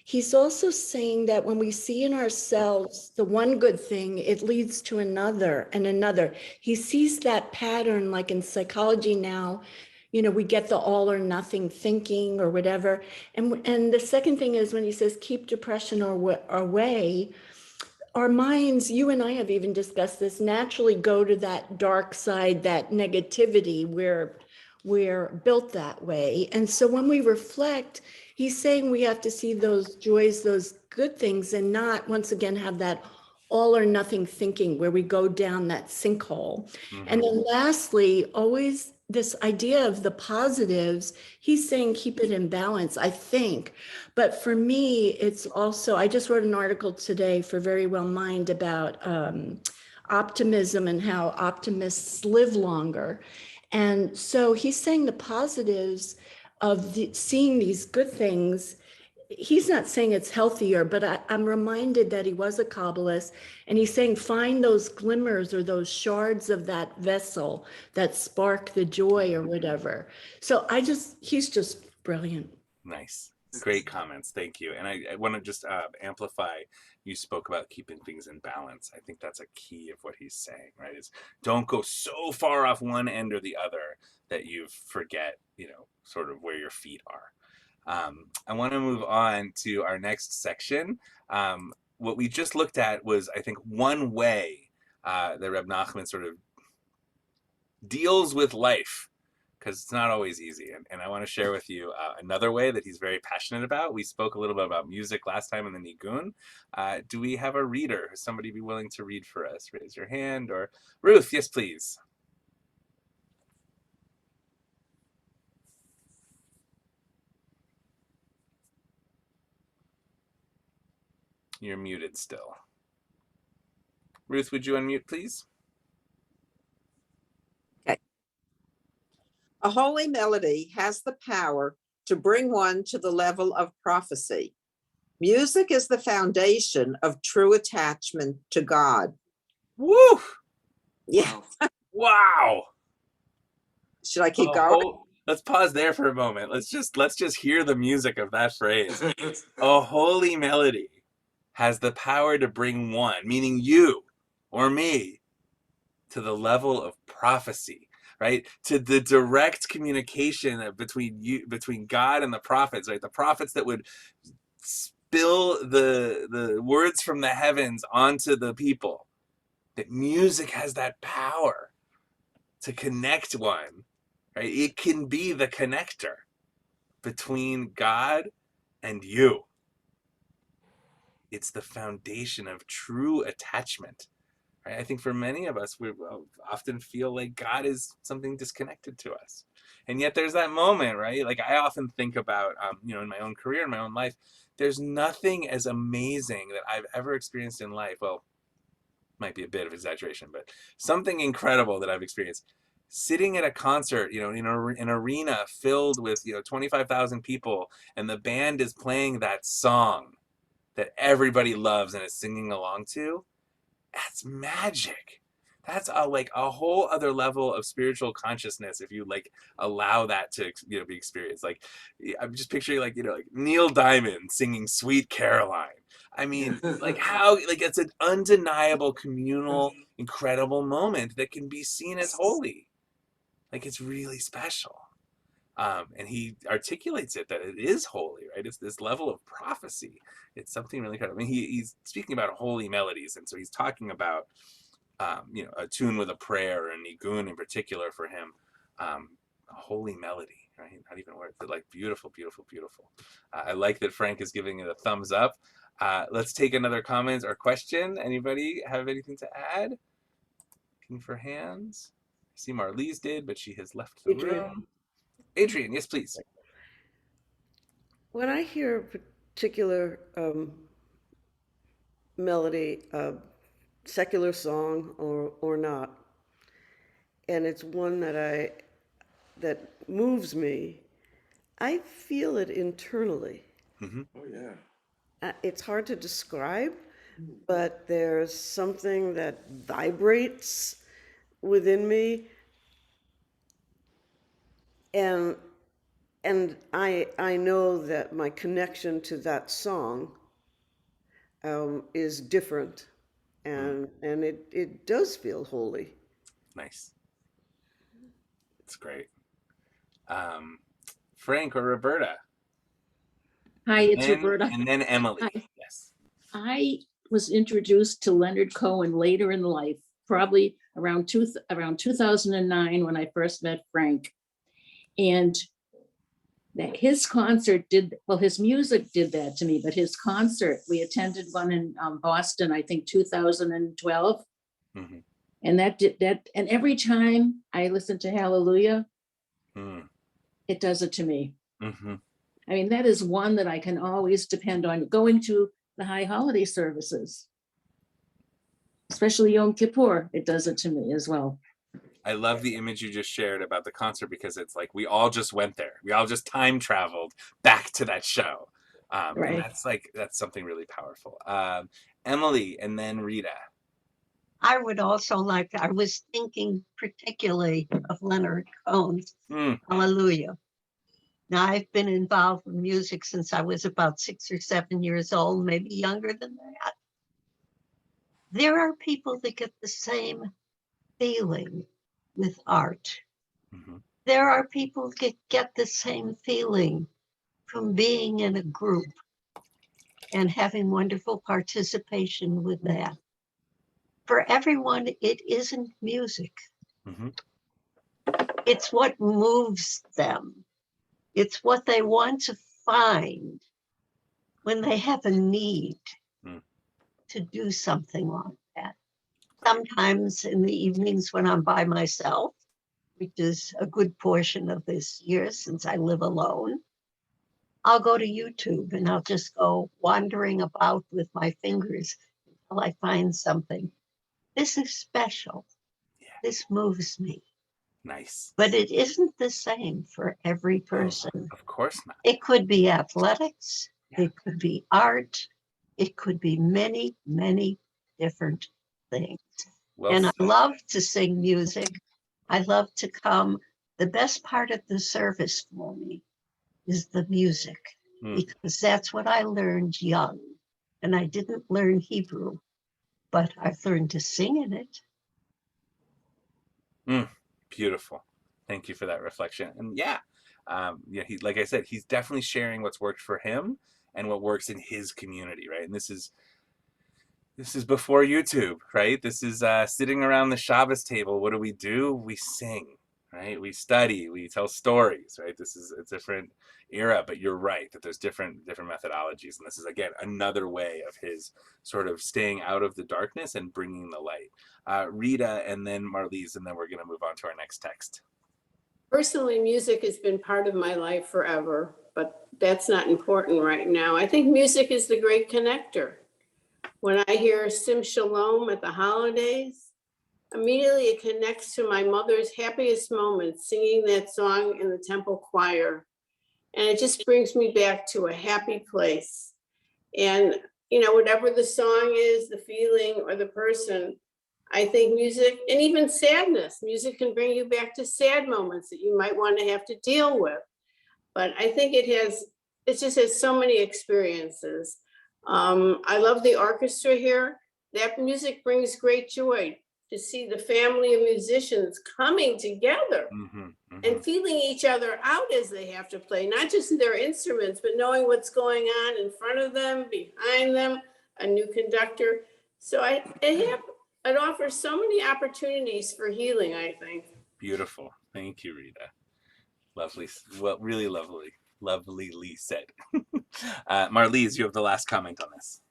He's also saying that when we see in ourselves the one good thing, it leads to another and another. He sees that pattern, like in psychology now, we get the all or nothing thinking or whatever. And the second thing is when he says, keep depression away, our minds, you and I have even discussed this, naturally go to that dark side, that negativity. We're built that way. And so when we reflect, he's saying we have to see those joys, those good things, and not once again have that all or nothing thinking where we go down that sinkhole. Mm-hmm. And then lastly, always this idea of the positives, he's saying keep it in balance, I think. But for me, it's also, I just wrote an article today for Very Well Mind about optimism and how optimists live longer. And so he's saying the positives of seeing these good things. He's not saying it's healthier, but I'm reminded that he was a Kabbalist, and he's saying find those glimmers or those shards of that vessel that spark the joy or whatever. So he's just brilliant. Nice. Great comments. Thank you. And I want to just amplify, you spoke about keeping things in balance. I think that's a key of what he's saying, right? Is don't go so far off one end or the other that you forget, sort of where your feet are. I want to move on to our next section. What we just looked at was, I think, one way that Reb Nachman sort of deals with life, because it's not always easy. And I want to share with you another way that he's very passionate about. We spoke a little bit about music last time in the Nigun. Do we have a reader? Somebody be willing to read for us? Raise your hand. Or Ruth, yes, please. You're muted still. Ruth, would you unmute, please? Okay. A holy melody has the power to bring one to the level of prophecy. Music is the foundation of true attachment to God. Woo! Yeah. Wow. Should I keep going? Let's pause there for a moment. Let's just hear the music of that phrase. A holy melody has the power to bring one, meaning you or me, to the level of prophecy, right? To the direct communication between God and the prophets, right? The prophets that would spill the words from the heavens onto the people. That music has that power to connect one, right? It can be the connector between God and you. It's the foundation of true attachment. Right? I think for many of us, we often feel like God is something disconnected to us. And yet there's that moment, right? Like I often think about, in my own career, in my own life, there's nothing as amazing that I've ever experienced in life. Well, might be a bit of exaggeration, but something incredible that I've experienced. Sitting at a concert, in an arena filled with, 25,000 people, and the band is playing that song that everybody loves and is singing along to, that's magic. That's a whole other level of spiritual consciousness if you allow that to be experienced. Like I'm just picturing like Neil Diamond singing Sweet Caroline. I mean, how it's an undeniable communal incredible moment that can be seen as holy. Like it's really special. And he articulates it that it is holy, right? It's this level of prophecy. It's something really incredible. I mean, he's speaking about holy melodies, and so he's talking about, a tune with a prayer or a nigun in particular for him, a holy melody, right? Not even words, but beautiful, beautiful, beautiful. I like that Frank is giving it a thumbs up. Let's take another comment or question. Anybody have anything to add? Looking for hands. I see Marlies did, but she has left the room. Adrian, yes, please. When I hear a particular melody, secular song or not, and it's one that moves me, I feel it internally. Mm-hmm. Oh, yeah. It's hard to describe, but there's something that vibrates within me, and I know that my connection to that song is different, and it does feel holy. Nice. It's great. Frank or Roberta? Hi, it's Roberta. And then Emily. Hi. Yes. I was introduced to Leonard Cohen later in life, probably around 2009 when I first met Frank. And that his concert his music did that to me, but his concert, we attended one in Boston, I think 2012. Mm-hmm. And and every time I listen to Hallelujah, it does it to me. Mm-hmm. I mean, that is one that I can always depend on going to the high holiday services, especially Yom Kippur. It does it to me as well. I love the image you just shared about the concert because it's like we all just went there. We all just time traveled back to that show. Right. And that's something really powerful. Emily and then Rita. I would also I was thinking particularly of Leonard Cohen's Hallelujah. Now, I've been involved with music since I was about 6 or 7 years old, maybe younger than that. There are people that get the same feeling with art. Mm-hmm. There are people that get the same feeling from being in a group and having wonderful participation with that. For everyone, it isn't music. Mm-hmm. It's what moves them. It's what they want to find when they have a need to do something like that. Sometimes in the evenings when I'm by myself, which is a good portion of this year since I live alone, I'll go to YouTube and I'll just go wandering about with my fingers until I find something. This is special. Yeah. This moves me. Nice. But it isn't the same for every Oh, person. of course not. It could be athletics. Yeah. It could be art. It could be many, many different things. Well And I said. love to sing music. I love to come. The best part of the service for me is the music, because that's what I learned young. And I didn't learn Hebrew, but I've learned to sing in it. Beautiful. Thank you for that reflection. And yeah, he, like I said, he's definitely sharing what's worked for him and what works in his community, right? And this is before YouTube, right? This is sitting around the Shabbos table. What do? We sing, right? We study, we tell stories, right? This is a different era, but you're right that there's different methodologies. And this is, again, another way of his sort of staying out of the darkness and bringing the light. Rita and then Marlise, and then we're going to move on to our next text. Personally, music has been part of my life forever, but that's not important right now. I think music is the great connector. When I hear Sim Shalom at the holidays, immediately it connects to my mother's happiest moments, singing that song in the temple choir. And it just brings me back to a happy place. And, you know, whatever the song is, the feeling or the person, I think music, and even sadness, music can bring you back to sad moments that you might want to have to deal with. But I think it just has so many experiences. I love the orchestra here. That music brings great joy to see the family of musicians coming together and feeling each other out as they have to play, not just their instruments, but knowing what's going on in front of them, behind them, a new conductor. So it offers so many opportunities for healing, I think. Beautiful. Thank you, Rita. Lovely. Well, really lovelyly said. Marlise, you have the last comment on this.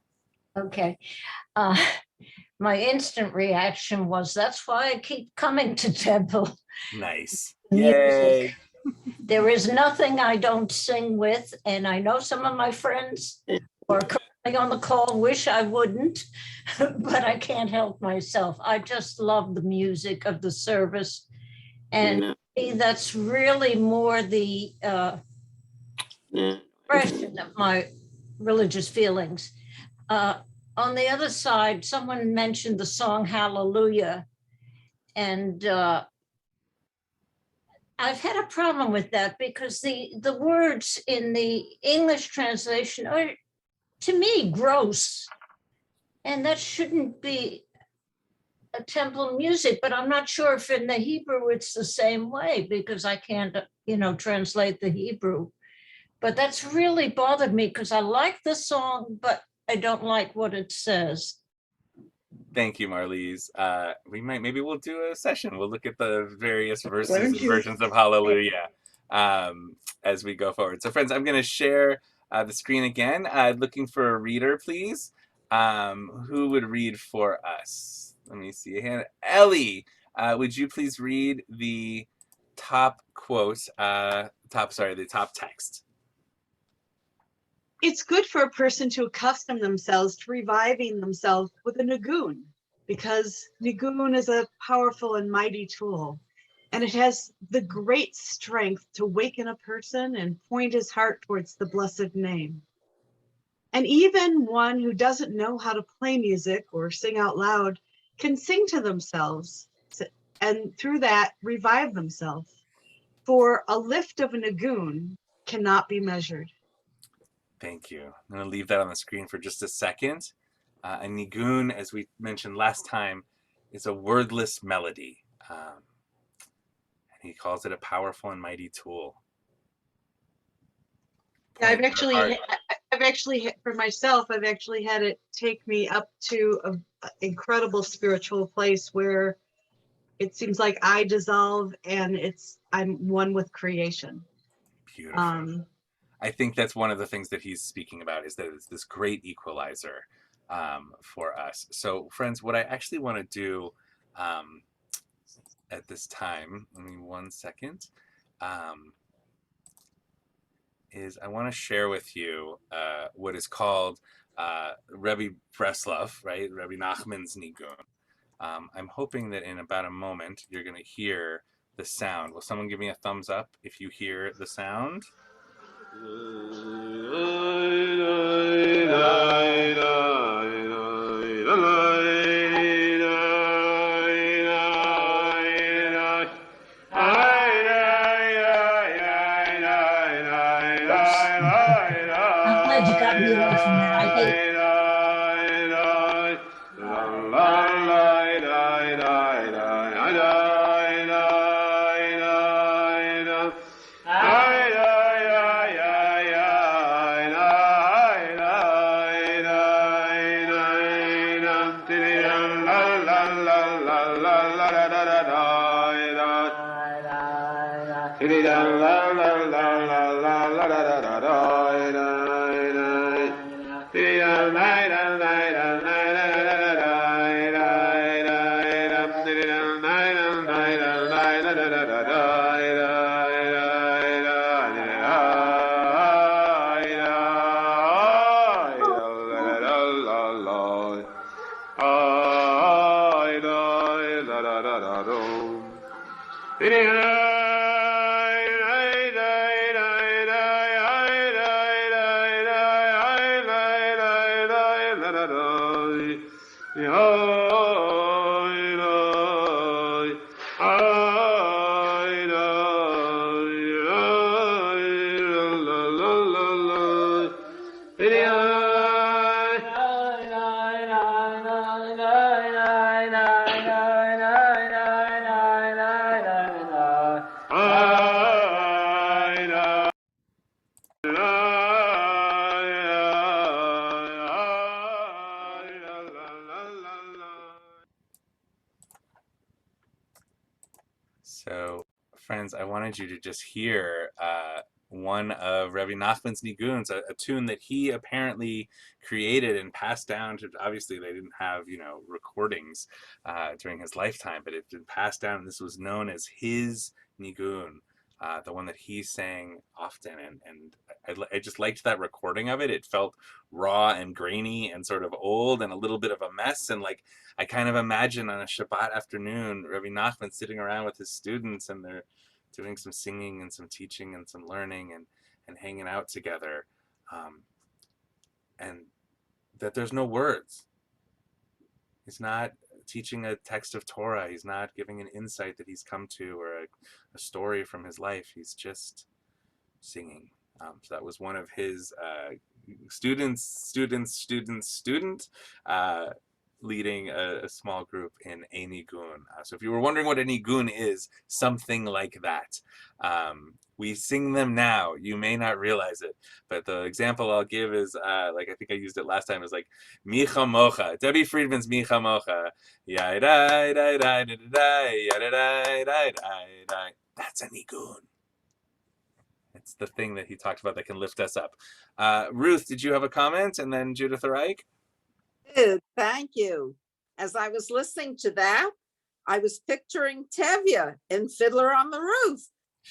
Okay. My instant reaction was, that's why I keep coming to temple. Nice. Music. There is nothing I don't sing with, and I know some of my friends who are currently on the call wish I wouldn't, but I can't help myself. I just love the music of the service, and that's really more the expression of my religious feelings. On the other side, someone mentioned the song Hallelujah, and I've had a problem with that because the words in the English translation are, to me, gross, and that shouldn't be a temple music, but I'm not sure if in the Hebrew it's the same way because I can't, translate the Hebrew. But that's really bothered me because I like the song, but I don't like what it says. Thank you, Marlise. Maybe we'll do a session. We'll look at the various verses and versions of Hallelujah as we go forward. So friends, I'm going to share the screen again. Looking for a reader, please. Who would read for us? Let me see a hand. Ellie, would you please read the top quote, the top text? It's good for a person to accustom themselves to reviving themselves with a nigun, because nigun is a powerful and mighty tool, and it has the great strength to waken a person and point his heart towards the blessed name. And even one who doesn't know how to play music or sing out loud can sing to themselves, and through that revive themselves. For a lift of a nigun cannot be measured. Thank you. I'm going to leave that on the screen for just a second. A nigun, as we mentioned last time, is a wordless melody. And he calls it a powerful and mighty tool. Yeah, I've actually, for myself, I've actually had it take me up to an incredible spiritual place where it seems like I dissolve and I'm one with creation. Beautiful. I think that's one of the things that he's speaking about, is that it's this great equalizer for us. So friends, what I actually want to do at this time, give me 1 second, is I want to share with you what is called Rebbe Breslov, right? Rebbe Nachman's Nigun. I'm hoping that in about a moment you're going to hear the sound. Will someone give me a thumbs up if you hear the sound? I'm glad you got me away from that. I hate So, friends, I wanted you to just hear one of Rebbe Nachman's Niguns, a tune that he apparently created and passed down to. Obviously, they didn't have recordings during his lifetime, but it's been passed down. And this was known as his Nigun, the one that he sang often, and I just liked that recording of it. It felt raw and grainy and sort of old and a little bit of a mess, and like I kind of imagine on a Shabbat afternoon, Rebbe Nachman sitting around with his students, and they're doing some singing and some teaching and some learning and hanging out together, and that there's no words. He's not teaching a text of Torah. He's not giving an insight that he's come to or a story from his life. He's just singing. So that was one of his student leading a small group in a nigun. So if you were wondering what a nigun is, something like that. We sing them now. You may not realize it, but the example I'll give is like I think I used it last time. Is like Micha Mocha, Debbie Friedman's Micha Mocha. That's a nigun. It's the thing that he talked about that can lift us up. Ruth, did you have a comment? And then Judith Reich? Thank you. As I was listening to that, I was picturing Tevye in Fiddler on the Roof,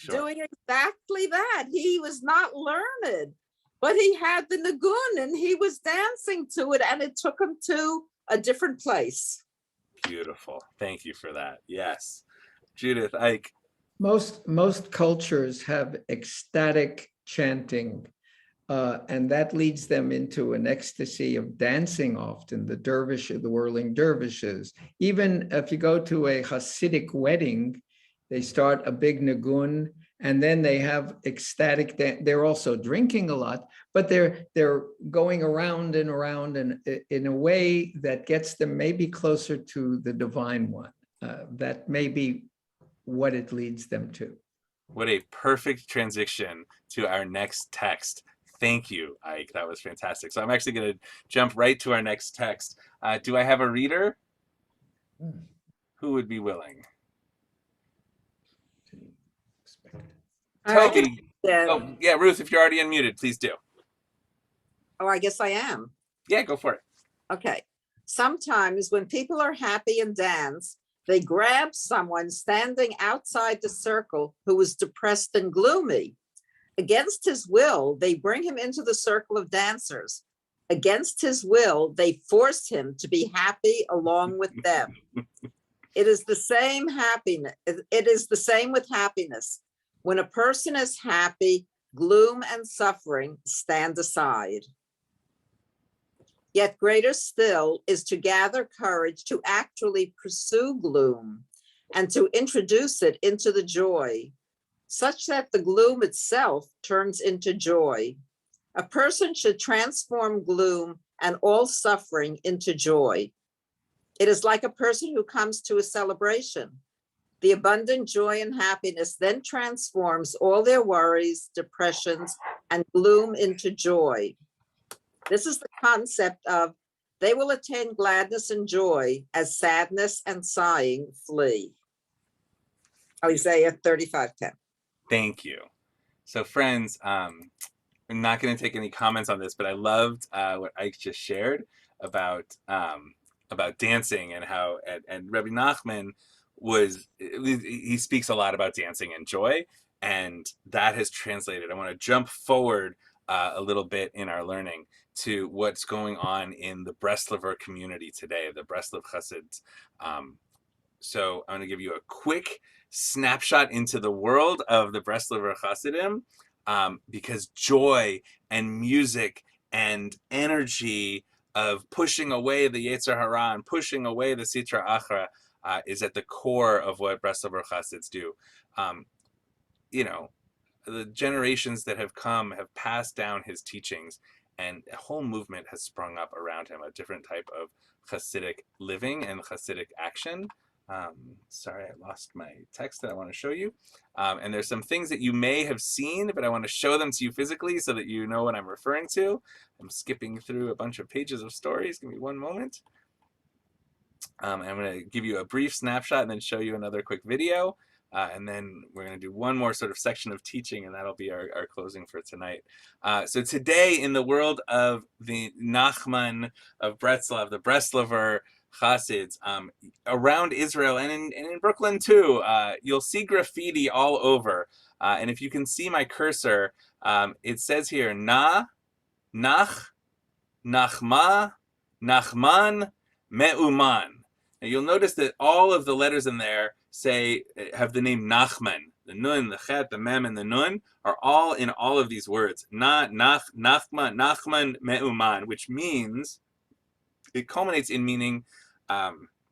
doing exactly that. He was not learned, but he had the nigun and he was dancing to it, and it took him to a different place. Beautiful. Thank you for that. Yes. Judith Ike. Most cultures have ecstatic chanting, and that leads them into an ecstasy of dancing often, the whirling dervishes. Even if you go to a Hasidic wedding, they start a big nigun, and then they have ecstatic, they're also drinking a lot, but they're going around and around and in a way that gets them maybe closer to the divine one. That may be what it leads them to. What a perfect transition to our next text. Thank you, Ike. That was fantastic. So I'm actually going to jump right to our next text. Do I have a reader? Who would be willing? Toby. Oh, yeah, Ruth, if you're already unmuted, please do. Oh, I guess I am. Yeah, go for it. Okay. Sometimes when people are happy and dance, they grab someone standing outside the circle who is depressed and gloomy. Against his will, they bring him into the circle of dancers. Against his will, they force him to be happy along with them. It is the same happiness. It is the same with happiness. When a person is happy, gloom and suffering stand aside. Yet greater still is to gather courage to actually pursue gloom and to introduce it into the joy, such that the gloom itself turns into joy. A person should transform gloom and all suffering into joy. It is like a person who comes to a celebration. The abundant joy and happiness then transforms all their worries, depressions, and gloom into joy. This is the concept of they will attain gladness and joy as sadness and sighing flee. Isaiah 35:10. Thank you. So friends, I'm not going to take any comments on this, but I loved what Ike just shared about dancing and how, and Rebbe Nachman he speaks a lot about dancing and joy, and that has translated. I want to jump forward a little bit in our learning to what's going on in the Breslover community today, the Breslov Chassids. So I'm going to give you a quick snapshot into the world of the Breslover Chassidim, because joy and music and energy of pushing away the Yetzer Hara and pushing away the Sitra Achra is at the core of what Breslover Chassids do. You know, the generations that have come have passed down his teachings, and a whole movement has sprung up around him, a different type of Hasidic living and Hasidic action. Sorry, I lost my text that I want to show you. And there's some things that you may have seen, but I want to show them to you physically so that you know what I'm referring to. I'm skipping through a bunch of pages of stories. Give me one moment. I'm going to give you a brief snapshot and then show you another quick video. And then we're going to do one more sort of section of teaching, and that'll be our closing for tonight. So today, in the world of the Nachman of Breslov, the Breslover Chassids, around Israel and in Brooklyn too, you'll see graffiti all over. And if you can see my cursor, it says here, Nach, Nachma, Nachman, Me'uman. Now you'll notice that all of the letters in there have the name Nachman. The Nun, the Chet, the Mem, and the Nun are all in all of these words. Nachman, Me'uman, which means, it culminates in meaning, Nachman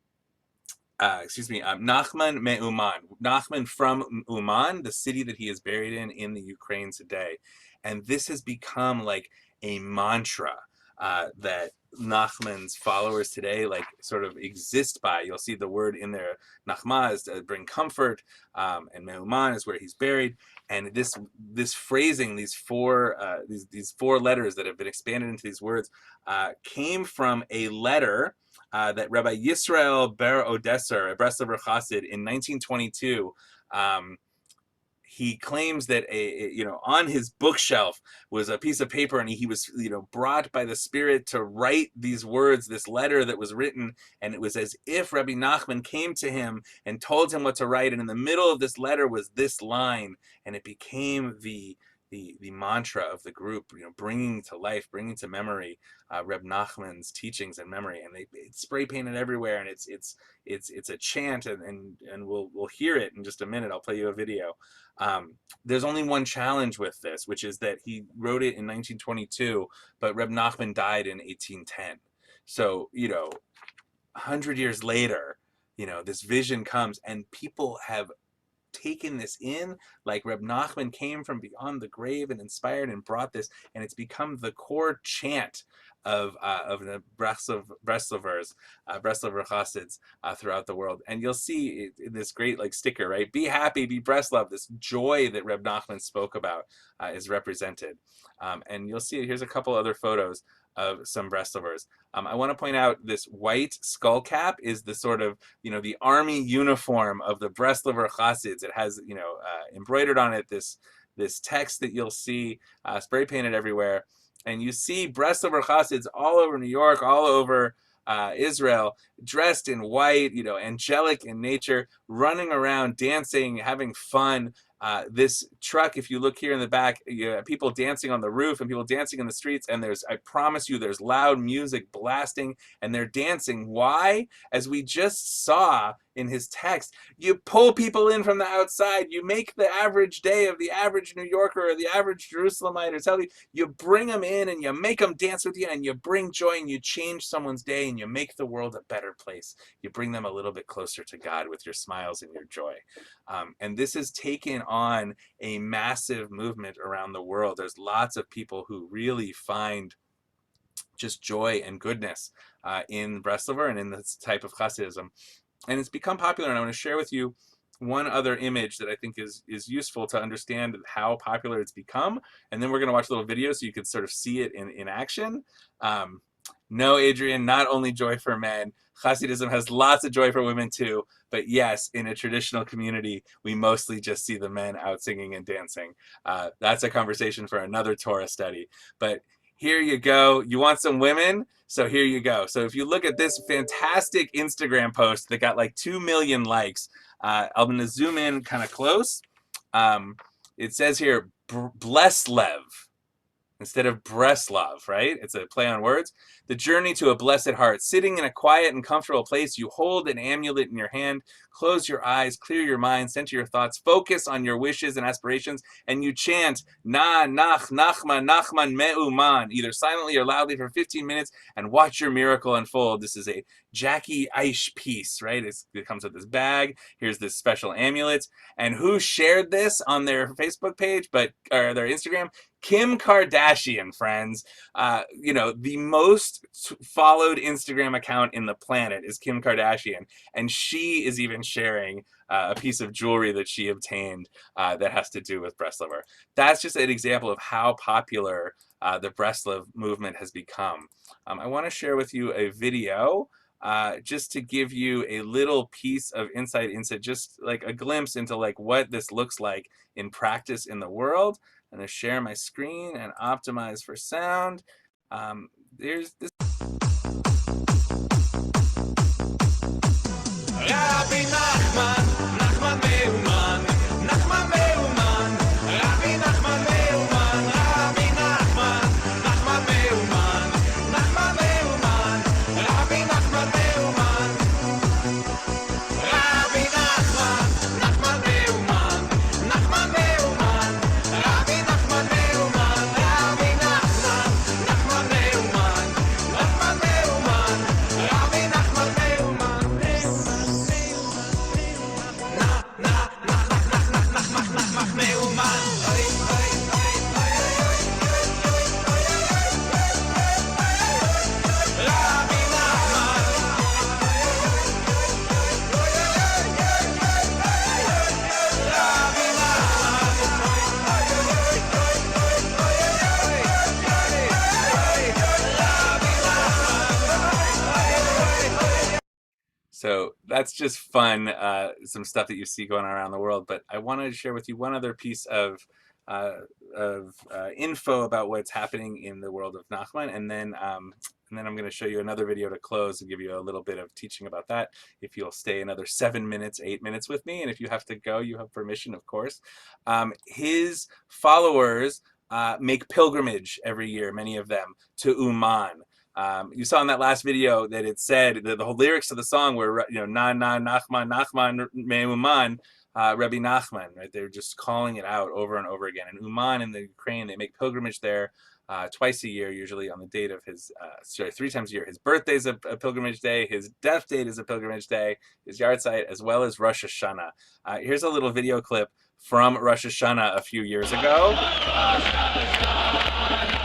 Me'uman. Nachman from Uman, the city that he is buried in the Ukraine today. And this has become like a mantra that Nachman's followers today sort of exist by. You'll see the word in there, Nachma, is to bring comfort, and Me'uman is where he's buried. And this phrasing, these four letters that have been expanded into these words, came from a letter that Rabbi Yisrael Ber Odesser, a Breslover Chassid, in 1922. He claims that on his bookshelf was a piece of paper, and he was brought by the Spirit to write these words, this letter that was written, and it was as if Rabbi Nachman came to him and told him what to write, and in the middle of this letter was this line, and it became the mantra of the group, bringing to life, bringing to memory Reb Nachman's teachings and memory, and it's spray painted everywhere, and it's a chant, and we'll hear it in just a minute. I'll play you a video. There's only one challenge with this, which is that he wrote it in 1922, but Reb Nachman died in 1810. So 100 years later, this vision comes, and people have taken this in, like Reb Nachman came from beyond the grave and inspired and brought this, and it's become the core chant of the Breslover Chassids throughout the world. And you'll see this great sticker, right? Be happy, be Breslov. This joy that Reb Nachman spoke about is represented. And you'll see, here's a couple other photos of some Breslovers. I want to point out this white skull cap is the sort of, the army uniform of the Breslover Chassids. It has, embroidered on it this text that you'll see spray painted everywhere. And you see Breslover Chassids all over New York, all over Israel, dressed in white, angelic in nature, running around, dancing, having fun. This truck, if you look here in the back, you have people dancing on the roof and people dancing in the streets, and I promise you, there's loud music blasting, and they're dancing. Why? As we just saw in his text, you pull people in from the outside. You make the average day of the average New Yorker or the average Jerusalemite or Tel Aviv, you bring them in and you make them dance with you, and you bring joy, and you change someone's day, and you make the world a better place. You bring them a little bit closer to God with your smiles and your joy. And this has taken on a massive movement around the world. There's lots of people who really find just joy and goodness in Breslov and in this type of Hasidism. And it's become popular, and I want to share with you one other image that I think is useful to understand how popular it's become. And then we're going to watch a little video so you can sort of see it in action. No, Adrian, not only joy for men. Hasidism has lots of joy for women too. But yes, in a traditional community, we mostly just see the men out singing and dancing. That's a conversation for another Torah study. But here you go. You want some women? So here you go. So if you look at this fantastic Instagram post that got like 2 million likes, I'm going to zoom in kind of close. It says here, Breslov instead of Breslov, right? It's a play on words. The journey to a blessed heart. Sitting in a quiet and comfortable place, you hold an amulet in your hand, close your eyes, clear your mind, center your thoughts, focus on your wishes and aspirations, and you chant, Na, Nach, Nachman, Nachman, Me'uman, either silently or loudly for 15 minutes, and watch your miracle unfold. This is a Jackie Aish piece, right? It comes with this bag. Here's this special amulet. And who shared this on their Facebook page, or their Instagram? Kim Kardashian, friends. You know, the most followed Instagram account in the planet is Kim Kardashian, and she is even sharing a piece of jewelry that she obtained that has to do with Breslov. That's just an example of how popular the Breslov movement has become. I want to share with you a video just to give you a little piece of insight into just like a glimpse into like what this looks like in practice in the world. I'm going to share my screen and optimize for sound. There's this. Rabbi Nachman, Nachman Me'uman, Nachman Me'uman, Rabbi Nachman Me'uman, Rabbi Nachman, Nachman Me'uman, Nachman Me'uman, Rabbi Nachman Me'uman, Rabbi Nachman, Nachman Me'uman, Nachman Me'uman, Rabbi Nachman Me'uman, Rabbi Nachman, Nachman Me'uman, Nachman Me'uman, Rabbi Nachman Me'uman. So that's just fun, some stuff that you see going on around the world. But I wanted to share with you one other piece of info about what's happening in the world of Nachman, and then I'm going to show you another video to close and give you a little bit of teaching about that. If you'll stay another 7 minutes, 8 minutes with me, and if you have to go, you have permission, of course. His followers make pilgrimage every year, many of them, to Uman. You saw in that last video that it said that the whole lyrics to the song were, you know, Na Na Nachman Nachman Me'uman, Rebbe Nachman, right? They're just calling it out over and over again. And Uman in the Ukraine, they make pilgrimage there twice a year, usually on the date of his, 3 times a year. His birthday is a pilgrimage day. His death date is a pilgrimage day. His yard site, as well as Rosh Hashanah. Here's a little video clip from Rosh Hashanah a few years ago.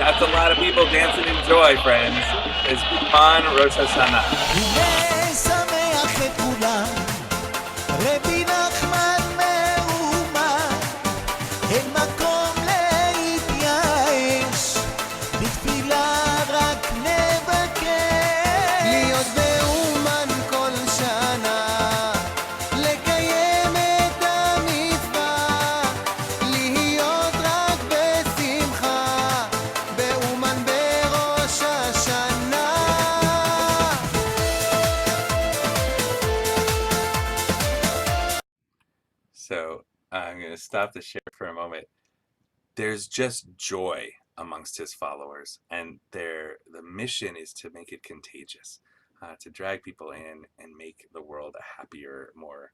That's a lot of people dancing in joy, friends. It's Uman Rosh Hashanah. to stop the share for a moment. There's just joy amongst his followers, and the mission is to make it contagious, to drag people in and make the world a happier, more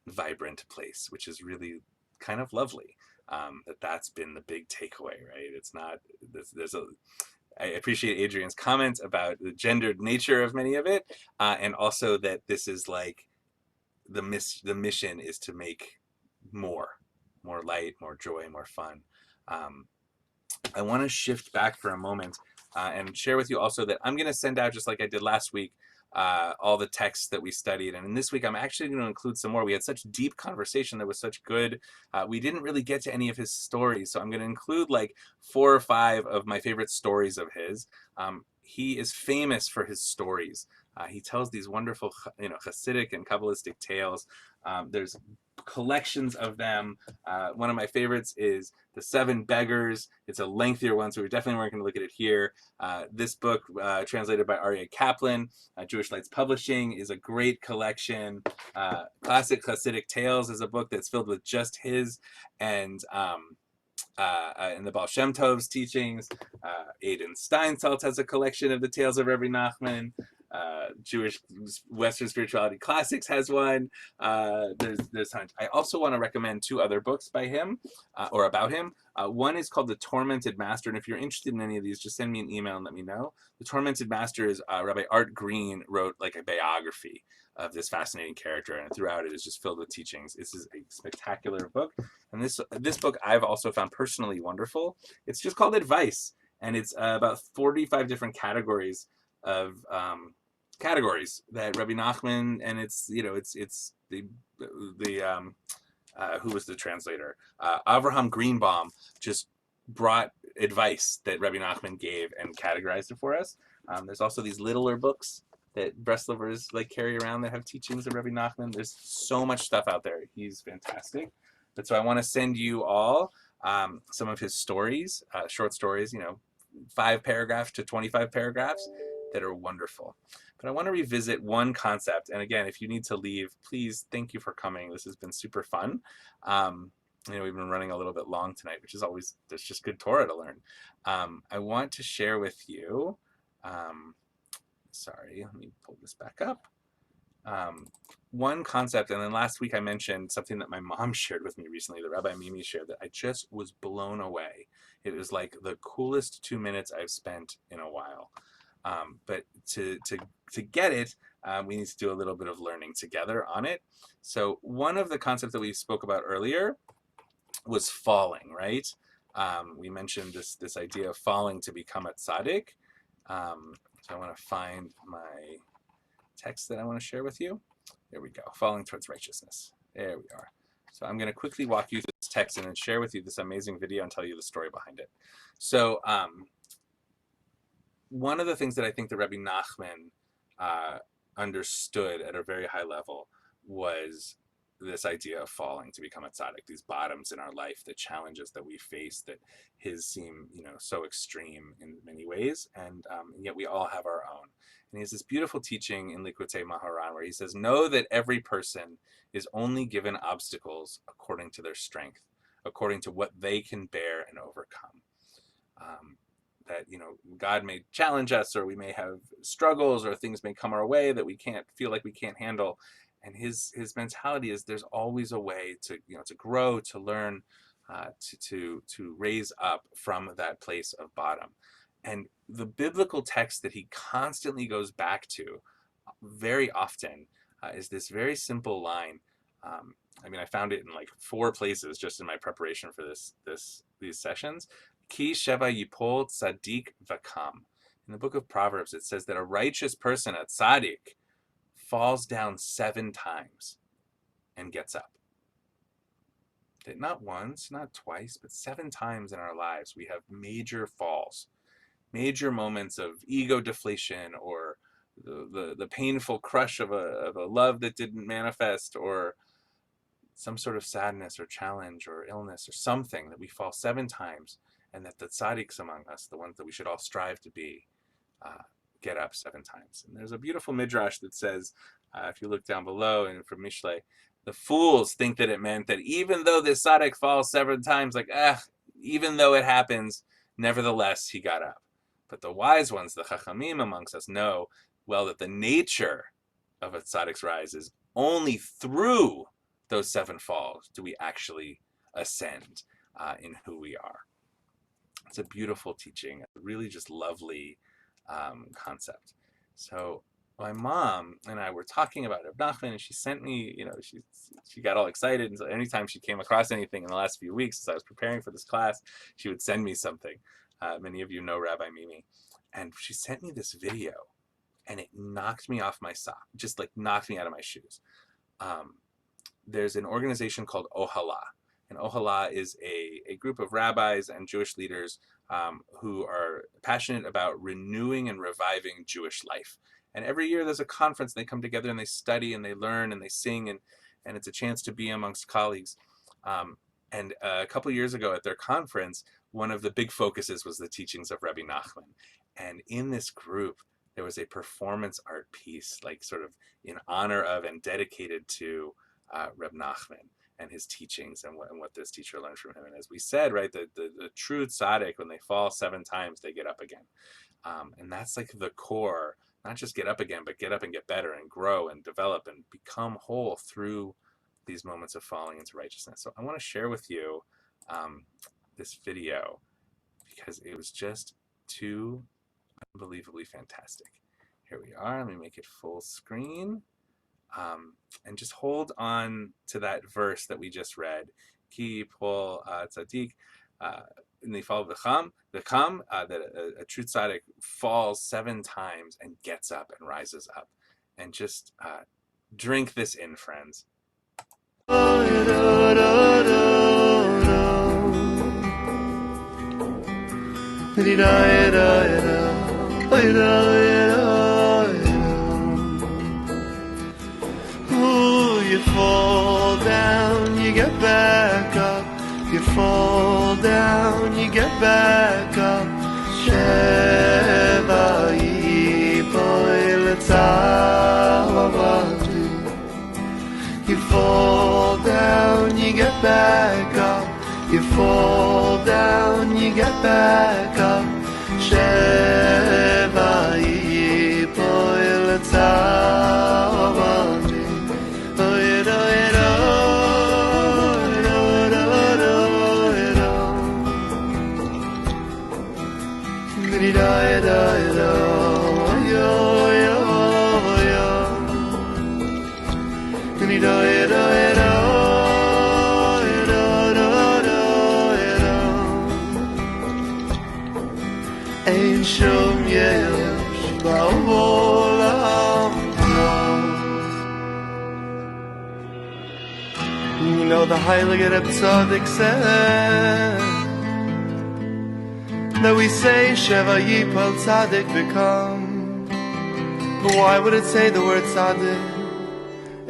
vibrant place, which is really kind of lovely. That's been the big takeaway, right? It's not I appreciate Adrian's comment about the gendered nature of many of it, and also that this is like the mission is to make more light, more joy, more fun. I want to shift back for a moment and share with you also that I'm going to send out, just like I did last week, all the texts that we studied. And in this week, I'm actually going to include some more. We had such deep conversation that was such good. We didn't really get to any of his stories. So I'm going to include like 4 or 5 of my favorite stories of his. He is famous for his stories. He tells these wonderful, Hasidic and Kabbalistic tales. There's collections of them. One of my favorites is The 7 Beggars. It's a lengthier one, so we definitely weren't going to look at it here. This book, translated by Aryeh Kaplan, Jewish Lights Publishing, is a great collection. Classic Hasidic Tales is a book that's filled with just his and the Baal Shem Tov's teachings. Aidan Steinsaltz has a collection of the tales of Rebbe Nachman. Jewish Western Spirituality Classics has one. There's tons. I also want to recommend 2 other books by him, or about him. One is called The Tormented Master, and if you're interested in any of these, just send me an email and let me know. The Tormented Master is Rabbi Art Green wrote like a biography of this fascinating character, and throughout it is just filled with teachings. This is a spectacular book, and this book I've also found personally wonderful. It's just called Advice, and it's about 45 different categories of categories that Rebbe Nachman, and it's the who was the translator? Avraham Greenbaum just brought advice that Rebbe Nachman gave and categorized it for us. There's also these littler books that Breslovers like carry around that have teachings of Rebbe Nachman. There's so much stuff out there. He's fantastic. But so I want to send you all some of his stories, short stories, 5 paragraphs to 25 paragraphs that are wonderful. But I want to revisit one concept. And again, if you need to leave, please, thank you for coming. This has been super fun. We've been running a little bit long tonight, which is always, there's just good Torah to learn. I want to share with you, sorry, let me pull this back up. One concept, and then last week I mentioned something that my mom shared with me recently, that Rabbi Mimi shared, that I just was blown away. It was like the coolest 2 minutes I've spent in a while. But to get it, we need to do a little bit of learning together on it. So one of the concepts that we spoke about earlier was falling, right? We mentioned this idea of falling to become a tzaddik. So I want to find my text that I want to share with you. There we go. Falling towards righteousness. There we are. So I'm going to quickly walk you through this text and then share with you this amazing video and tell you the story behind it. So one of the things that I think that Rebbe Nachman understood at a very high level was this idea of falling to become a tzaddik, these bottoms in our life, the challenges that we face that his seem, so extreme in many ways, and yet we all have our own. And he has this beautiful teaching in Likutei Maharan where he says, know that every person is only given obstacles according to their strength, according to what they can bear and overcome. That, God may challenge us, or we may have struggles, or things may come our way that we can't feel like we can't handle. And his mentality is there's always a way to, to grow, to learn, to raise up from that place of bottom. And the biblical text that he constantly goes back to very often is this very simple line. I found it in like 4 places just in my preparation for these sessions. Ki sheva yipol tzaddik v'kam. In the book of Proverbs, it says that a righteous person, a tzaddik, falls down 7 times and gets up. That not once, not twice, but 7 times in our lives we have major falls, major moments of ego deflation, or the painful crush of a love that didn't manifest, or some sort of sadness or challenge or illness or something, that we fall 7 times, and that the tzaddiks among us, the ones that we should all strive to be, get up 7 times. And there's a beautiful midrash that says, if you look down below and from Mishlei, The fools think that it meant that even though the tzaddik falls 7 times, like, even though it happens, nevertheless he got up. But the wise ones, the chachamim amongst us, know well that the nature of a tzaddik's rise is only through those 7 falls do we actually ascend in who we are. It's a beautiful teaching, a really just lovely concept. So my mom and I were talking about Reb Nachman, and she sent me, she got all excited. And so anytime she came across anything in the last few weeks, as I was preparing for this class, she would send me something. Many of you know Rabbi Mimi. And she sent me this video, and it knocked me off my sock, just like knocked me out of my shoes. There's an organization called Ohala. And Ohala is a group of rabbis and Jewish leaders who are passionate about renewing and reviving Jewish life. And every year there's a conference, and they come together and they study and they learn and they sing, and it's a chance to be amongst colleagues. And a couple of years ago at their conference, one of the big focuses was the teachings of Rebbe Nachman. And in this group, there was a performance art piece, like sort of in honor of and dedicated to Reb Nachman and his teachings and what this teacher learned from him. And as we said, right, the true tzaddik, when they fall 7 times, they get up again. And that's like the core, not just get up again, but get up and get better and grow and develop and become whole through these moments of falling into righteousness. So I want to share with you this video because it was just too unbelievably fantastic. Here we are. Let me make it full screen. And just hold on to that verse that we just read. Ki pol tzaddik, and they follow the chum, that a true tzaddik falls 7 times and gets up and rises up. And just drink this in, friends. You fall down, you get back up. You fall down, you get back up. Sheva yipoy letzavavati. You fall down, you get back up. You fall down, you get back up. Sheva yipoy letzavavati. Ain't shum yesh ba'olam. You know the Heilige Reb Tzaddik said that we say Sheva Yipol Tzaddik become. But why would it say the word Tzaddik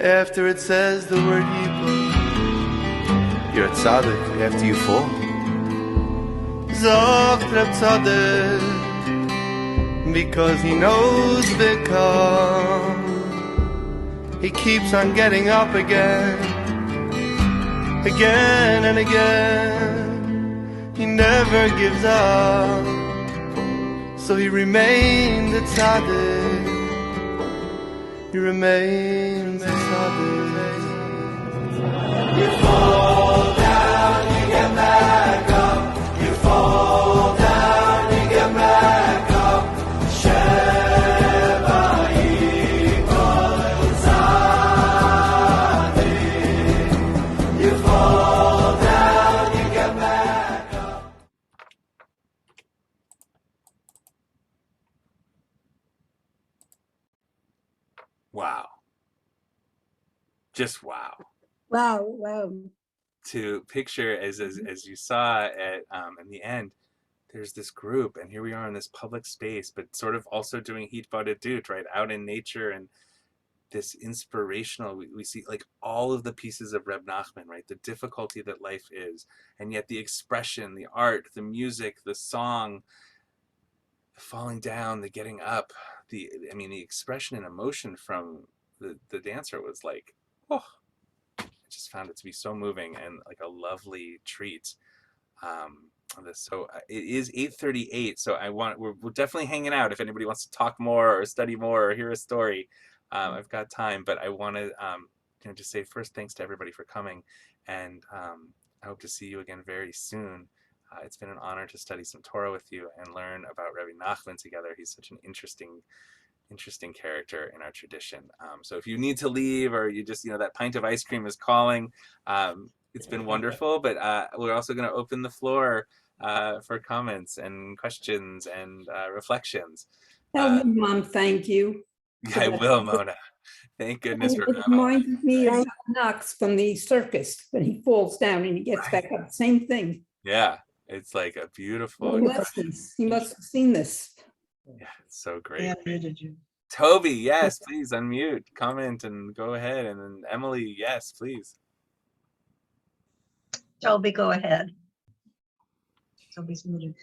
after it says the word Yipol? You're a Tzaddik after you fall. Zocht Reb Tzaddik, because he knows become. He keeps on getting up again, again and again. He never gives up, so he remains a tzaddik. He remains a tzaddik. You fall down, you get back up. You fall down, you get back up. Sheva yipol tzaddik. You fall down, you get back up. Wow. Just wow. Wow, wow. To picture as you saw at in the end, there's this group, and here we are in this public space, but sort of also doing hitbodedut, right, out in nature, and this inspirational. We see like all of the pieces of Reb Nachman, right, the difficulty that life is, and yet the expression, the art, the music, the song, the falling down, the getting up, the expression and emotion from the dancer was like, oh. just found it to be so moving and like a lovely treat. So it is 8:38. So we're definitely hanging out. If anybody wants to talk more or study more or hear a story, I've got time. But I want to just say first thanks to everybody for coming, and I hope to see you again very soon. It's been an honor to study some Torah with you and learn about Rebbe Nachman together. He's such an interesting character in our tradition. So if you need to leave, or you just, that pint of ice cream is calling, it's been wonderful, but we're also going to open the floor for comments and questions and reflections. Tell me, Mom, thank you. I will, Mona. Thank goodness for It coming. reminds me of Knox from the circus when he falls down and he gets back up. Same thing. Yeah, it's like a beautiful. He must have seen this. Yeah, it's so great. Yeah, did you? Toby, yes, please unmute, comment, and go ahead. And then Emily, yes, please. Toby, go ahead. Toby's muted.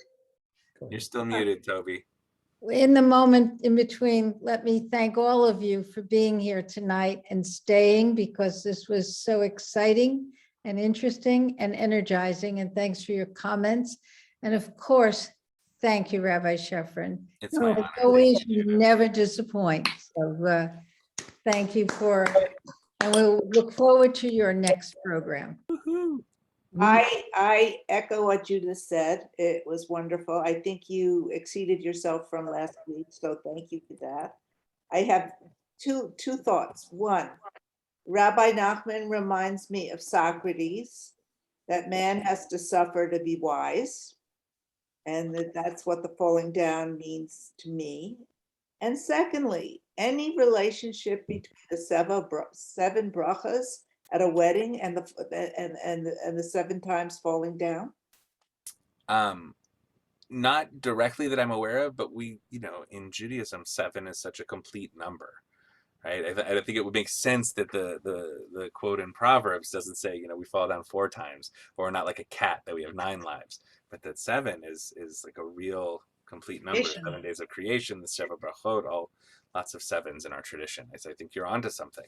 You're still muted, Toby. In the moment in between, let me thank all of you for being here tonight and staying, because this was so exciting and interesting and energizing. And thanks for your comments. And of course, thank you, Rabbi Shefrin. It's my honor. As always, you never disappoint. So thank you and we'll look forward to your next program. I echo what Judith said. It was wonderful. I think you exceeded yourself from last week, so thank you for that. I have two thoughts. One, Rabbi Nachman reminds me of Socrates, that man has to suffer to be wise, and that's what the falling down means to me. And secondly, any relationship between the seven brachas at a wedding and the 7 times falling down? Not directly that I'm aware of, but we, in Judaism, 7 is such a complete number, right? I think it would make sense that the quote in Proverbs doesn't say, we fall down 4 times, or we're not like a cat that we have 9 lives, but that 7 is like a real complete number. 7 days of creation, the Sheva Brachot, lots of 7s in our tradition. I think you're onto something.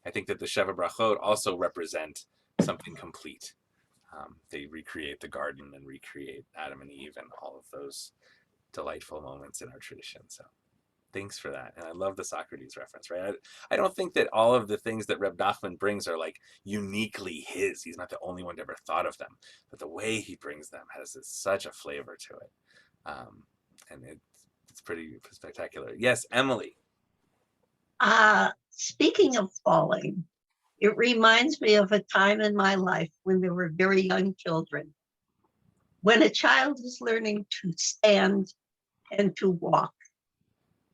I think that the Sheva Brachot also represent something complete. They recreate the garden and recreate Adam and Eve and all of those delightful moments in our tradition. So thanks for that. And I love the Socrates reference, right? I don't think that all of the things that Reb Nachman brings are like uniquely his. He's not the only one to ever thought of them, but the way he brings them has such a flavor to it. And it's pretty spectacular. Yes, Emily. Speaking of falling, it reminds me of a time in my life when there were very young children. When a child is learning to stand and to walk,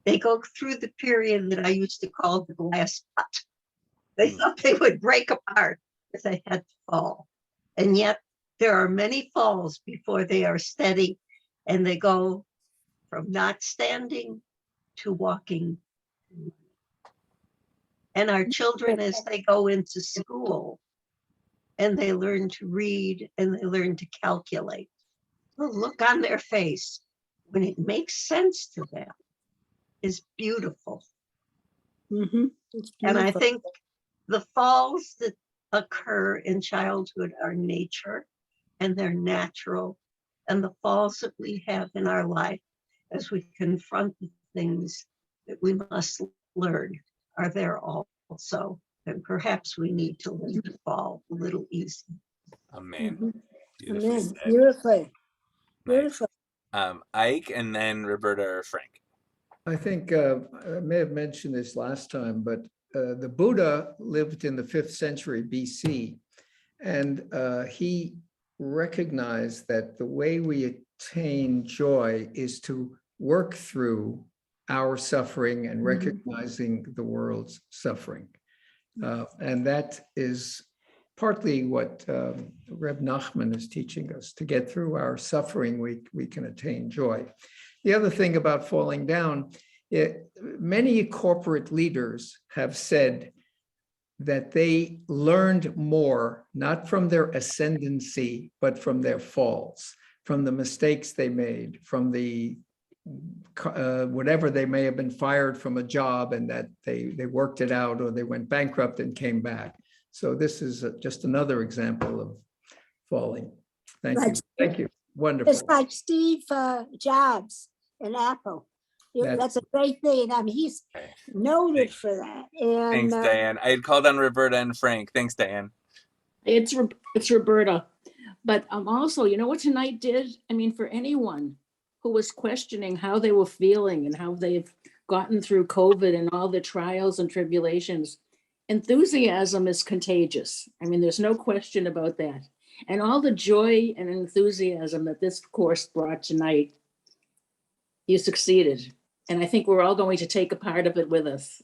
they go through the period that I used to call the glass hut. They thought they would break apart if they had to fall. And yet there are many falls before they are steady, and they go from not standing to walking. And our children, as they go into school and they learn to read and they learn to calculate, the look on their face when it makes sense to them is beautiful. Mm-hmm. And I think the falls that occur in childhood are nature, and they're natural. And the falls that we have in our life as we confront the things that we must learn are there also. And perhaps we need to learn to fall a little easy. Amen. Amen. Beautifully. Beautiful. Ike, and then Roberta or Frank. I think I may have mentioned this last time, but the Buddha lived in the 5th century BC, and he recognized that the way we attain joy is to work through our suffering and recognizing the world's suffering. And that is partly what Reb Nachman is teaching us. To get through our suffering, we can attain joy. The other thing about falling down, many corporate leaders have said that they learned more, not from their ascendancy, but from their falls, from the mistakes they made, from the whatever they may have been fired from a job and that they worked it out, or they went bankrupt and came back. So this is just another example of falling. Thank you. Like- Thank you. Wonderful. It's like Steve Jobs in Apple. That's a great thing. I mean, he's noted for that. And Thanks, Diane. I had called on Roberta and Frank. Thanks, Diane. It's Roberta. But also, you know what tonight did? I mean, for anyone who was questioning how they were feeling and how they've gotten through COVID and all the trials and tribulations, enthusiasm is contagious. I mean, there's no question about that. And all the joy and enthusiasm that this course brought tonight, you succeeded. And I think we're all going to take a part of it with us.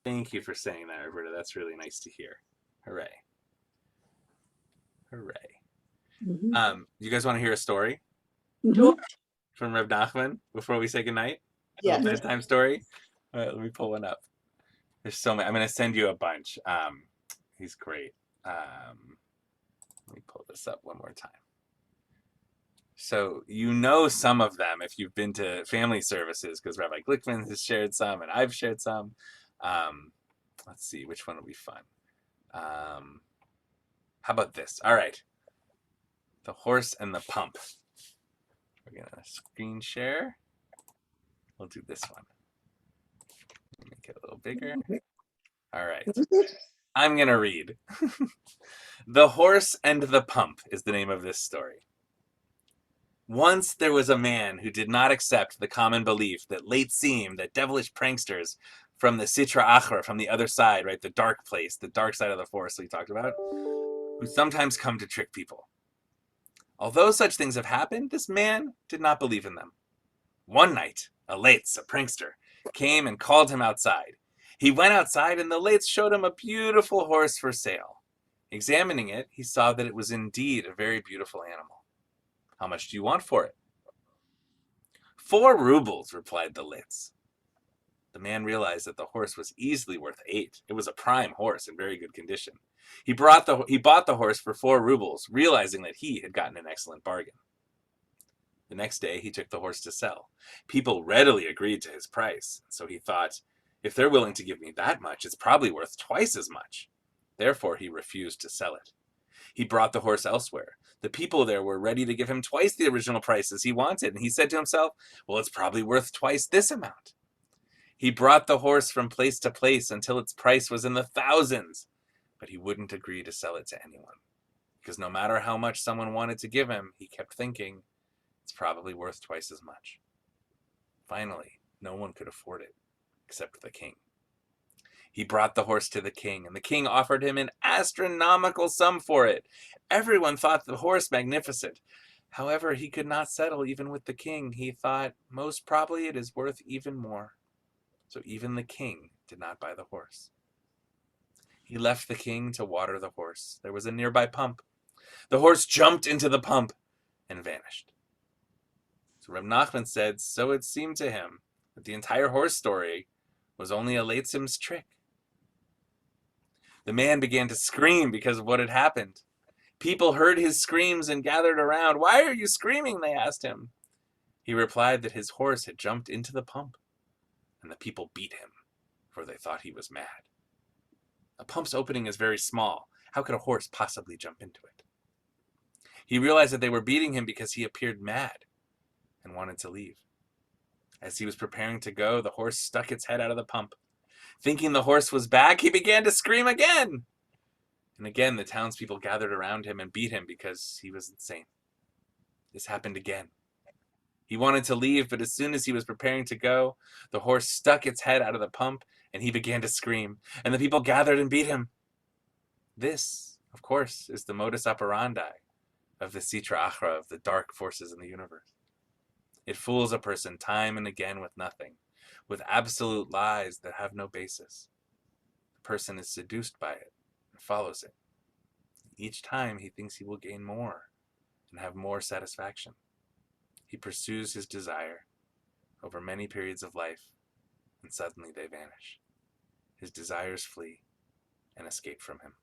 Thank you for saying that, Roberta. That's really nice to hear. Hooray. Hooray. Mhm. You guys want to hear a story Mhm. from Reb Nachman before we say goodnight? Yes. A little bedtime story? All right, let me pull one up. There's so many. I'm going to send you a bunch. He's great. Let me pull this up one more time. So you know some of them if you've been to family services, because Rabbi Glickman has shared some and I've shared some. Let's see, which one will be fun? How about this? All right. The horse and the pump. We're going to screen share. We'll do this one. Make it a little bigger. All right. I'm going to read. The Horse and the Pump is the name of this story. Once there was a man who did not accept the common belief that late seem, that devilish pranksters from the Sitra Achra, from the other side, right, the dark place, the dark side of the forest we talked about, who sometimes come to trick people. Although such things have happened, this man did not believe in them. One night, a Lates, a prankster, came and called him outside. He went outside and the Lates showed him a beautiful horse for sale. Examining it, he saw that it was indeed a very beautiful animal. How much do you want for it? 4 rubles, replied the Lates. The man realized that the horse was easily worth 8. It was a prime horse in very good condition. He bought the horse for 4 rubles, realizing that he had gotten an excellent bargain. The next day, he took the horse to sell. People readily agreed to his price, so he thought, if they're willing to give me that much, it's probably worth twice as much. Therefore, he refused to sell it. He brought the horse elsewhere. The people there were ready to give him twice the original prices he wanted, and he said to himself, well, it's probably worth twice this amount. He brought the horse from place to place until its price was in the thousands, but he wouldn't agree to sell it to anyone, because no matter how much someone wanted to give him, he kept thinking, it's probably worth twice as much. Finally, no one could afford it, except the king. He brought the horse to the king, and the king offered him an astronomical sum for it. Everyone thought the horse magnificent. However, he could not settle even with the king. He thought, most probably it is worth even more. So even the king did not buy the horse. He left the king to water the horse. There was a nearby pump. The horse jumped into the pump and vanished. So Reb Nachman said, so it seemed to him that the entire horse story was only a Latesim's trick. The man began to scream because of what had happened. People heard his screams and gathered around. Why are you screaming? They asked him. He replied that his horse had jumped into the pump, and the people beat him, for they thought he was mad. A pump's opening is very small. How could a horse possibly jump into it? He realized that they were beating him because he appeared mad and wanted to leave. As he was preparing to go, the horse stuck its head out of the pump. Thinking the horse was back, he began to scream again. And again, the townspeople gathered around him and beat him because he was insane. This happened again. He wanted to leave, but as soon as he was preparing to go, the horse stuck its head out of the pump and he began to scream, and the people gathered and beat him. This, of course, is the modus operandi of the Sitra Achra, of the dark forces in the universe. It fools a person time and again with nothing, with absolute lies that have no basis. The person is seduced by it and follows it. Each time he thinks he will gain more and have more satisfaction. He pursues his desire over many periods of life, and suddenly they vanish. His desires flee and escape from him.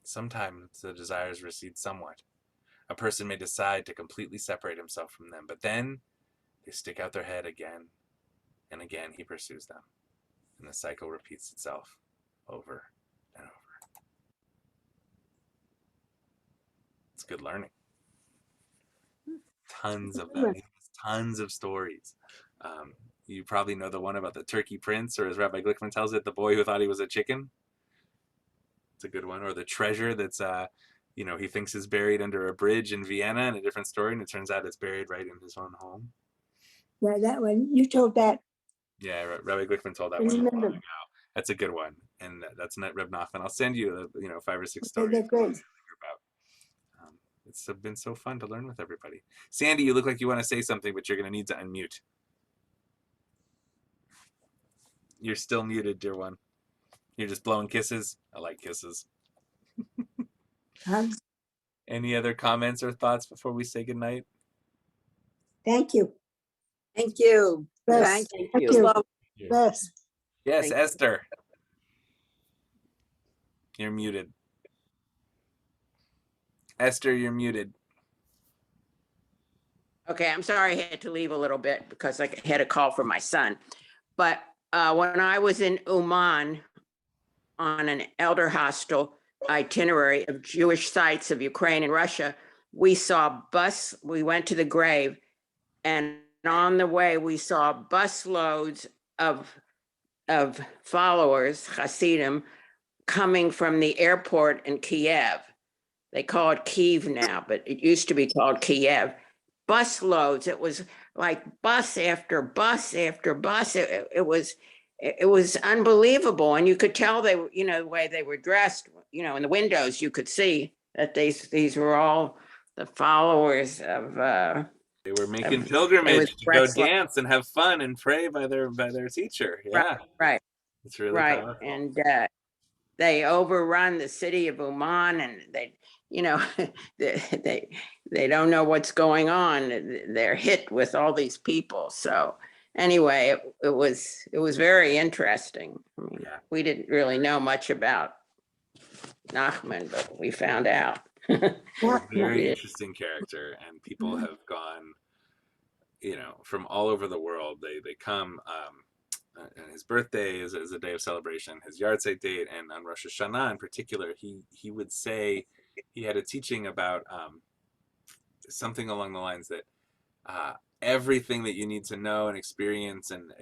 Sometimes the desires recede somewhat. A person may decide to completely separate himself from them, but then they stick out their head again, and again he pursues them, and the cycle repeats itself over and over. It's good learning. Tons of them. Tons of stories. You probably know the one about the turkey prince, or as Rabbi Glickman tells it, the boy who thought he was a chicken. It's a good one. Or the treasure that's, he thinks is buried under a bridge in Vienna in a different story, and it turns out it's buried right in his own home. Yeah, that one, you told that. Yeah, Rabbi Glickman told that I one a while remember. ago. That's a good one, and that's not Reb Nachman. I'll send you, 5 or 6 Okay, stories they're good. about. It's been so fun to learn with everybody. Sandy, you look like you want to say something, but you're going to need to unmute. You're still muted, dear one. You're just blowing kisses. I like kisses. Any other comments or thoughts before we say goodnight? Thank you. Thank you. Yes, Thank thank you. you. Yes. Yes, Thank you. Esther. You're muted. Esther, you're muted. Okay, I'm sorry I had to leave a little bit because I had a call from my son. But when I was in Uman on an elder hostel itinerary of Jewish sites of Ukraine and Russia, we went to the grave, and on the way we saw bus loads of followers, Hasidim, coming from the airport in Kiev. They call it Kiev now, but it used to be called Kiev. Bus loads. It was like bus after bus after bus. It was unbelievable, and you could tell they were, the way they were dressed. In the windows you could see that these were all the followers of. They were making pilgrimage to go Breslov. dance and have fun and pray by their teacher. Yeah, Right. It's really Right, powerful. and they overrun the city of Uman, and they don't know what's going on. They're hit with all these people. So anyway, it was very interesting. I mean, we didn't really know much about Nachman, but we found out. Very interesting character, and people have gone, from all over the world. They come. And his birthday is a day of celebration, his yahrzeit date, and on Rosh Hashanah in particular, he would say, he had a teaching about something along the lines that everything that you need to know and experience and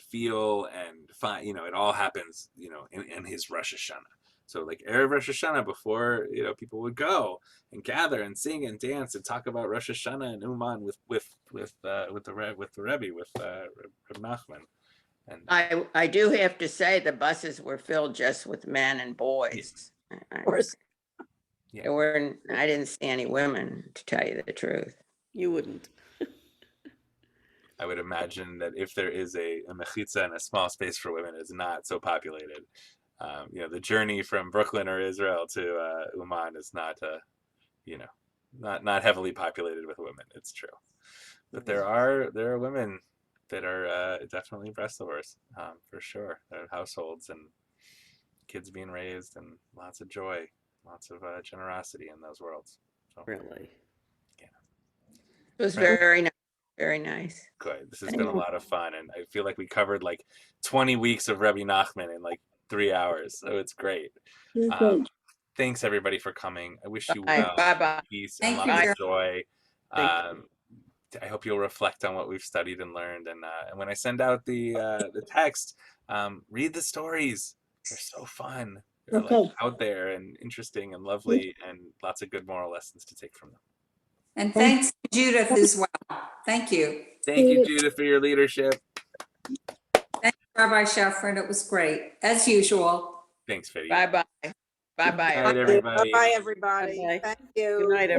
feel and find, it all happens, in his Rosh Hashanah. So like Erev Rosh Hashanah, before people would go and gather and sing and dance and talk about Rosh Hashanah and Uman with the Rebbe, with Reb Nachman. And I do have to say the buses were filled just with men and boys. Of course. I didn't see any women, to tell you the truth. You wouldn't. I would imagine that if there is a mechitza and a small space for women, it's not so populated. The journey from Brooklyn or Israel to Uman is not, not heavily populated with women. It's true, but there are women that are definitely Breslovers, for sure. There are households and kids being raised, and lots of joy, lots of generosity in those worlds. So, really, yeah, it was very nice. Very nice. Good. This has been a lot of fun, and I feel like we covered like 20 weeks of Rebbe Nachman in like 3 hours, so it's great. Thanks everybody for coming. I wish you well, peace, and lots of joy. I hope you'll reflect on what we've studied and learned, and when I send out the text, read the stories. They're so fun. They're like out there and interesting and lovely, and lots of good moral lessons to take from them. And thanks to Judith as well. Thank you. Thank you, Judith, for your leadership. Thanks, Rabbi Sheffrin. It was great, as usual. Thanks, Fiddy. Bye-bye. Bye-bye. Good night, everybody. Bye-bye, everybody. Bye-bye. Thank you. Good night, everybody.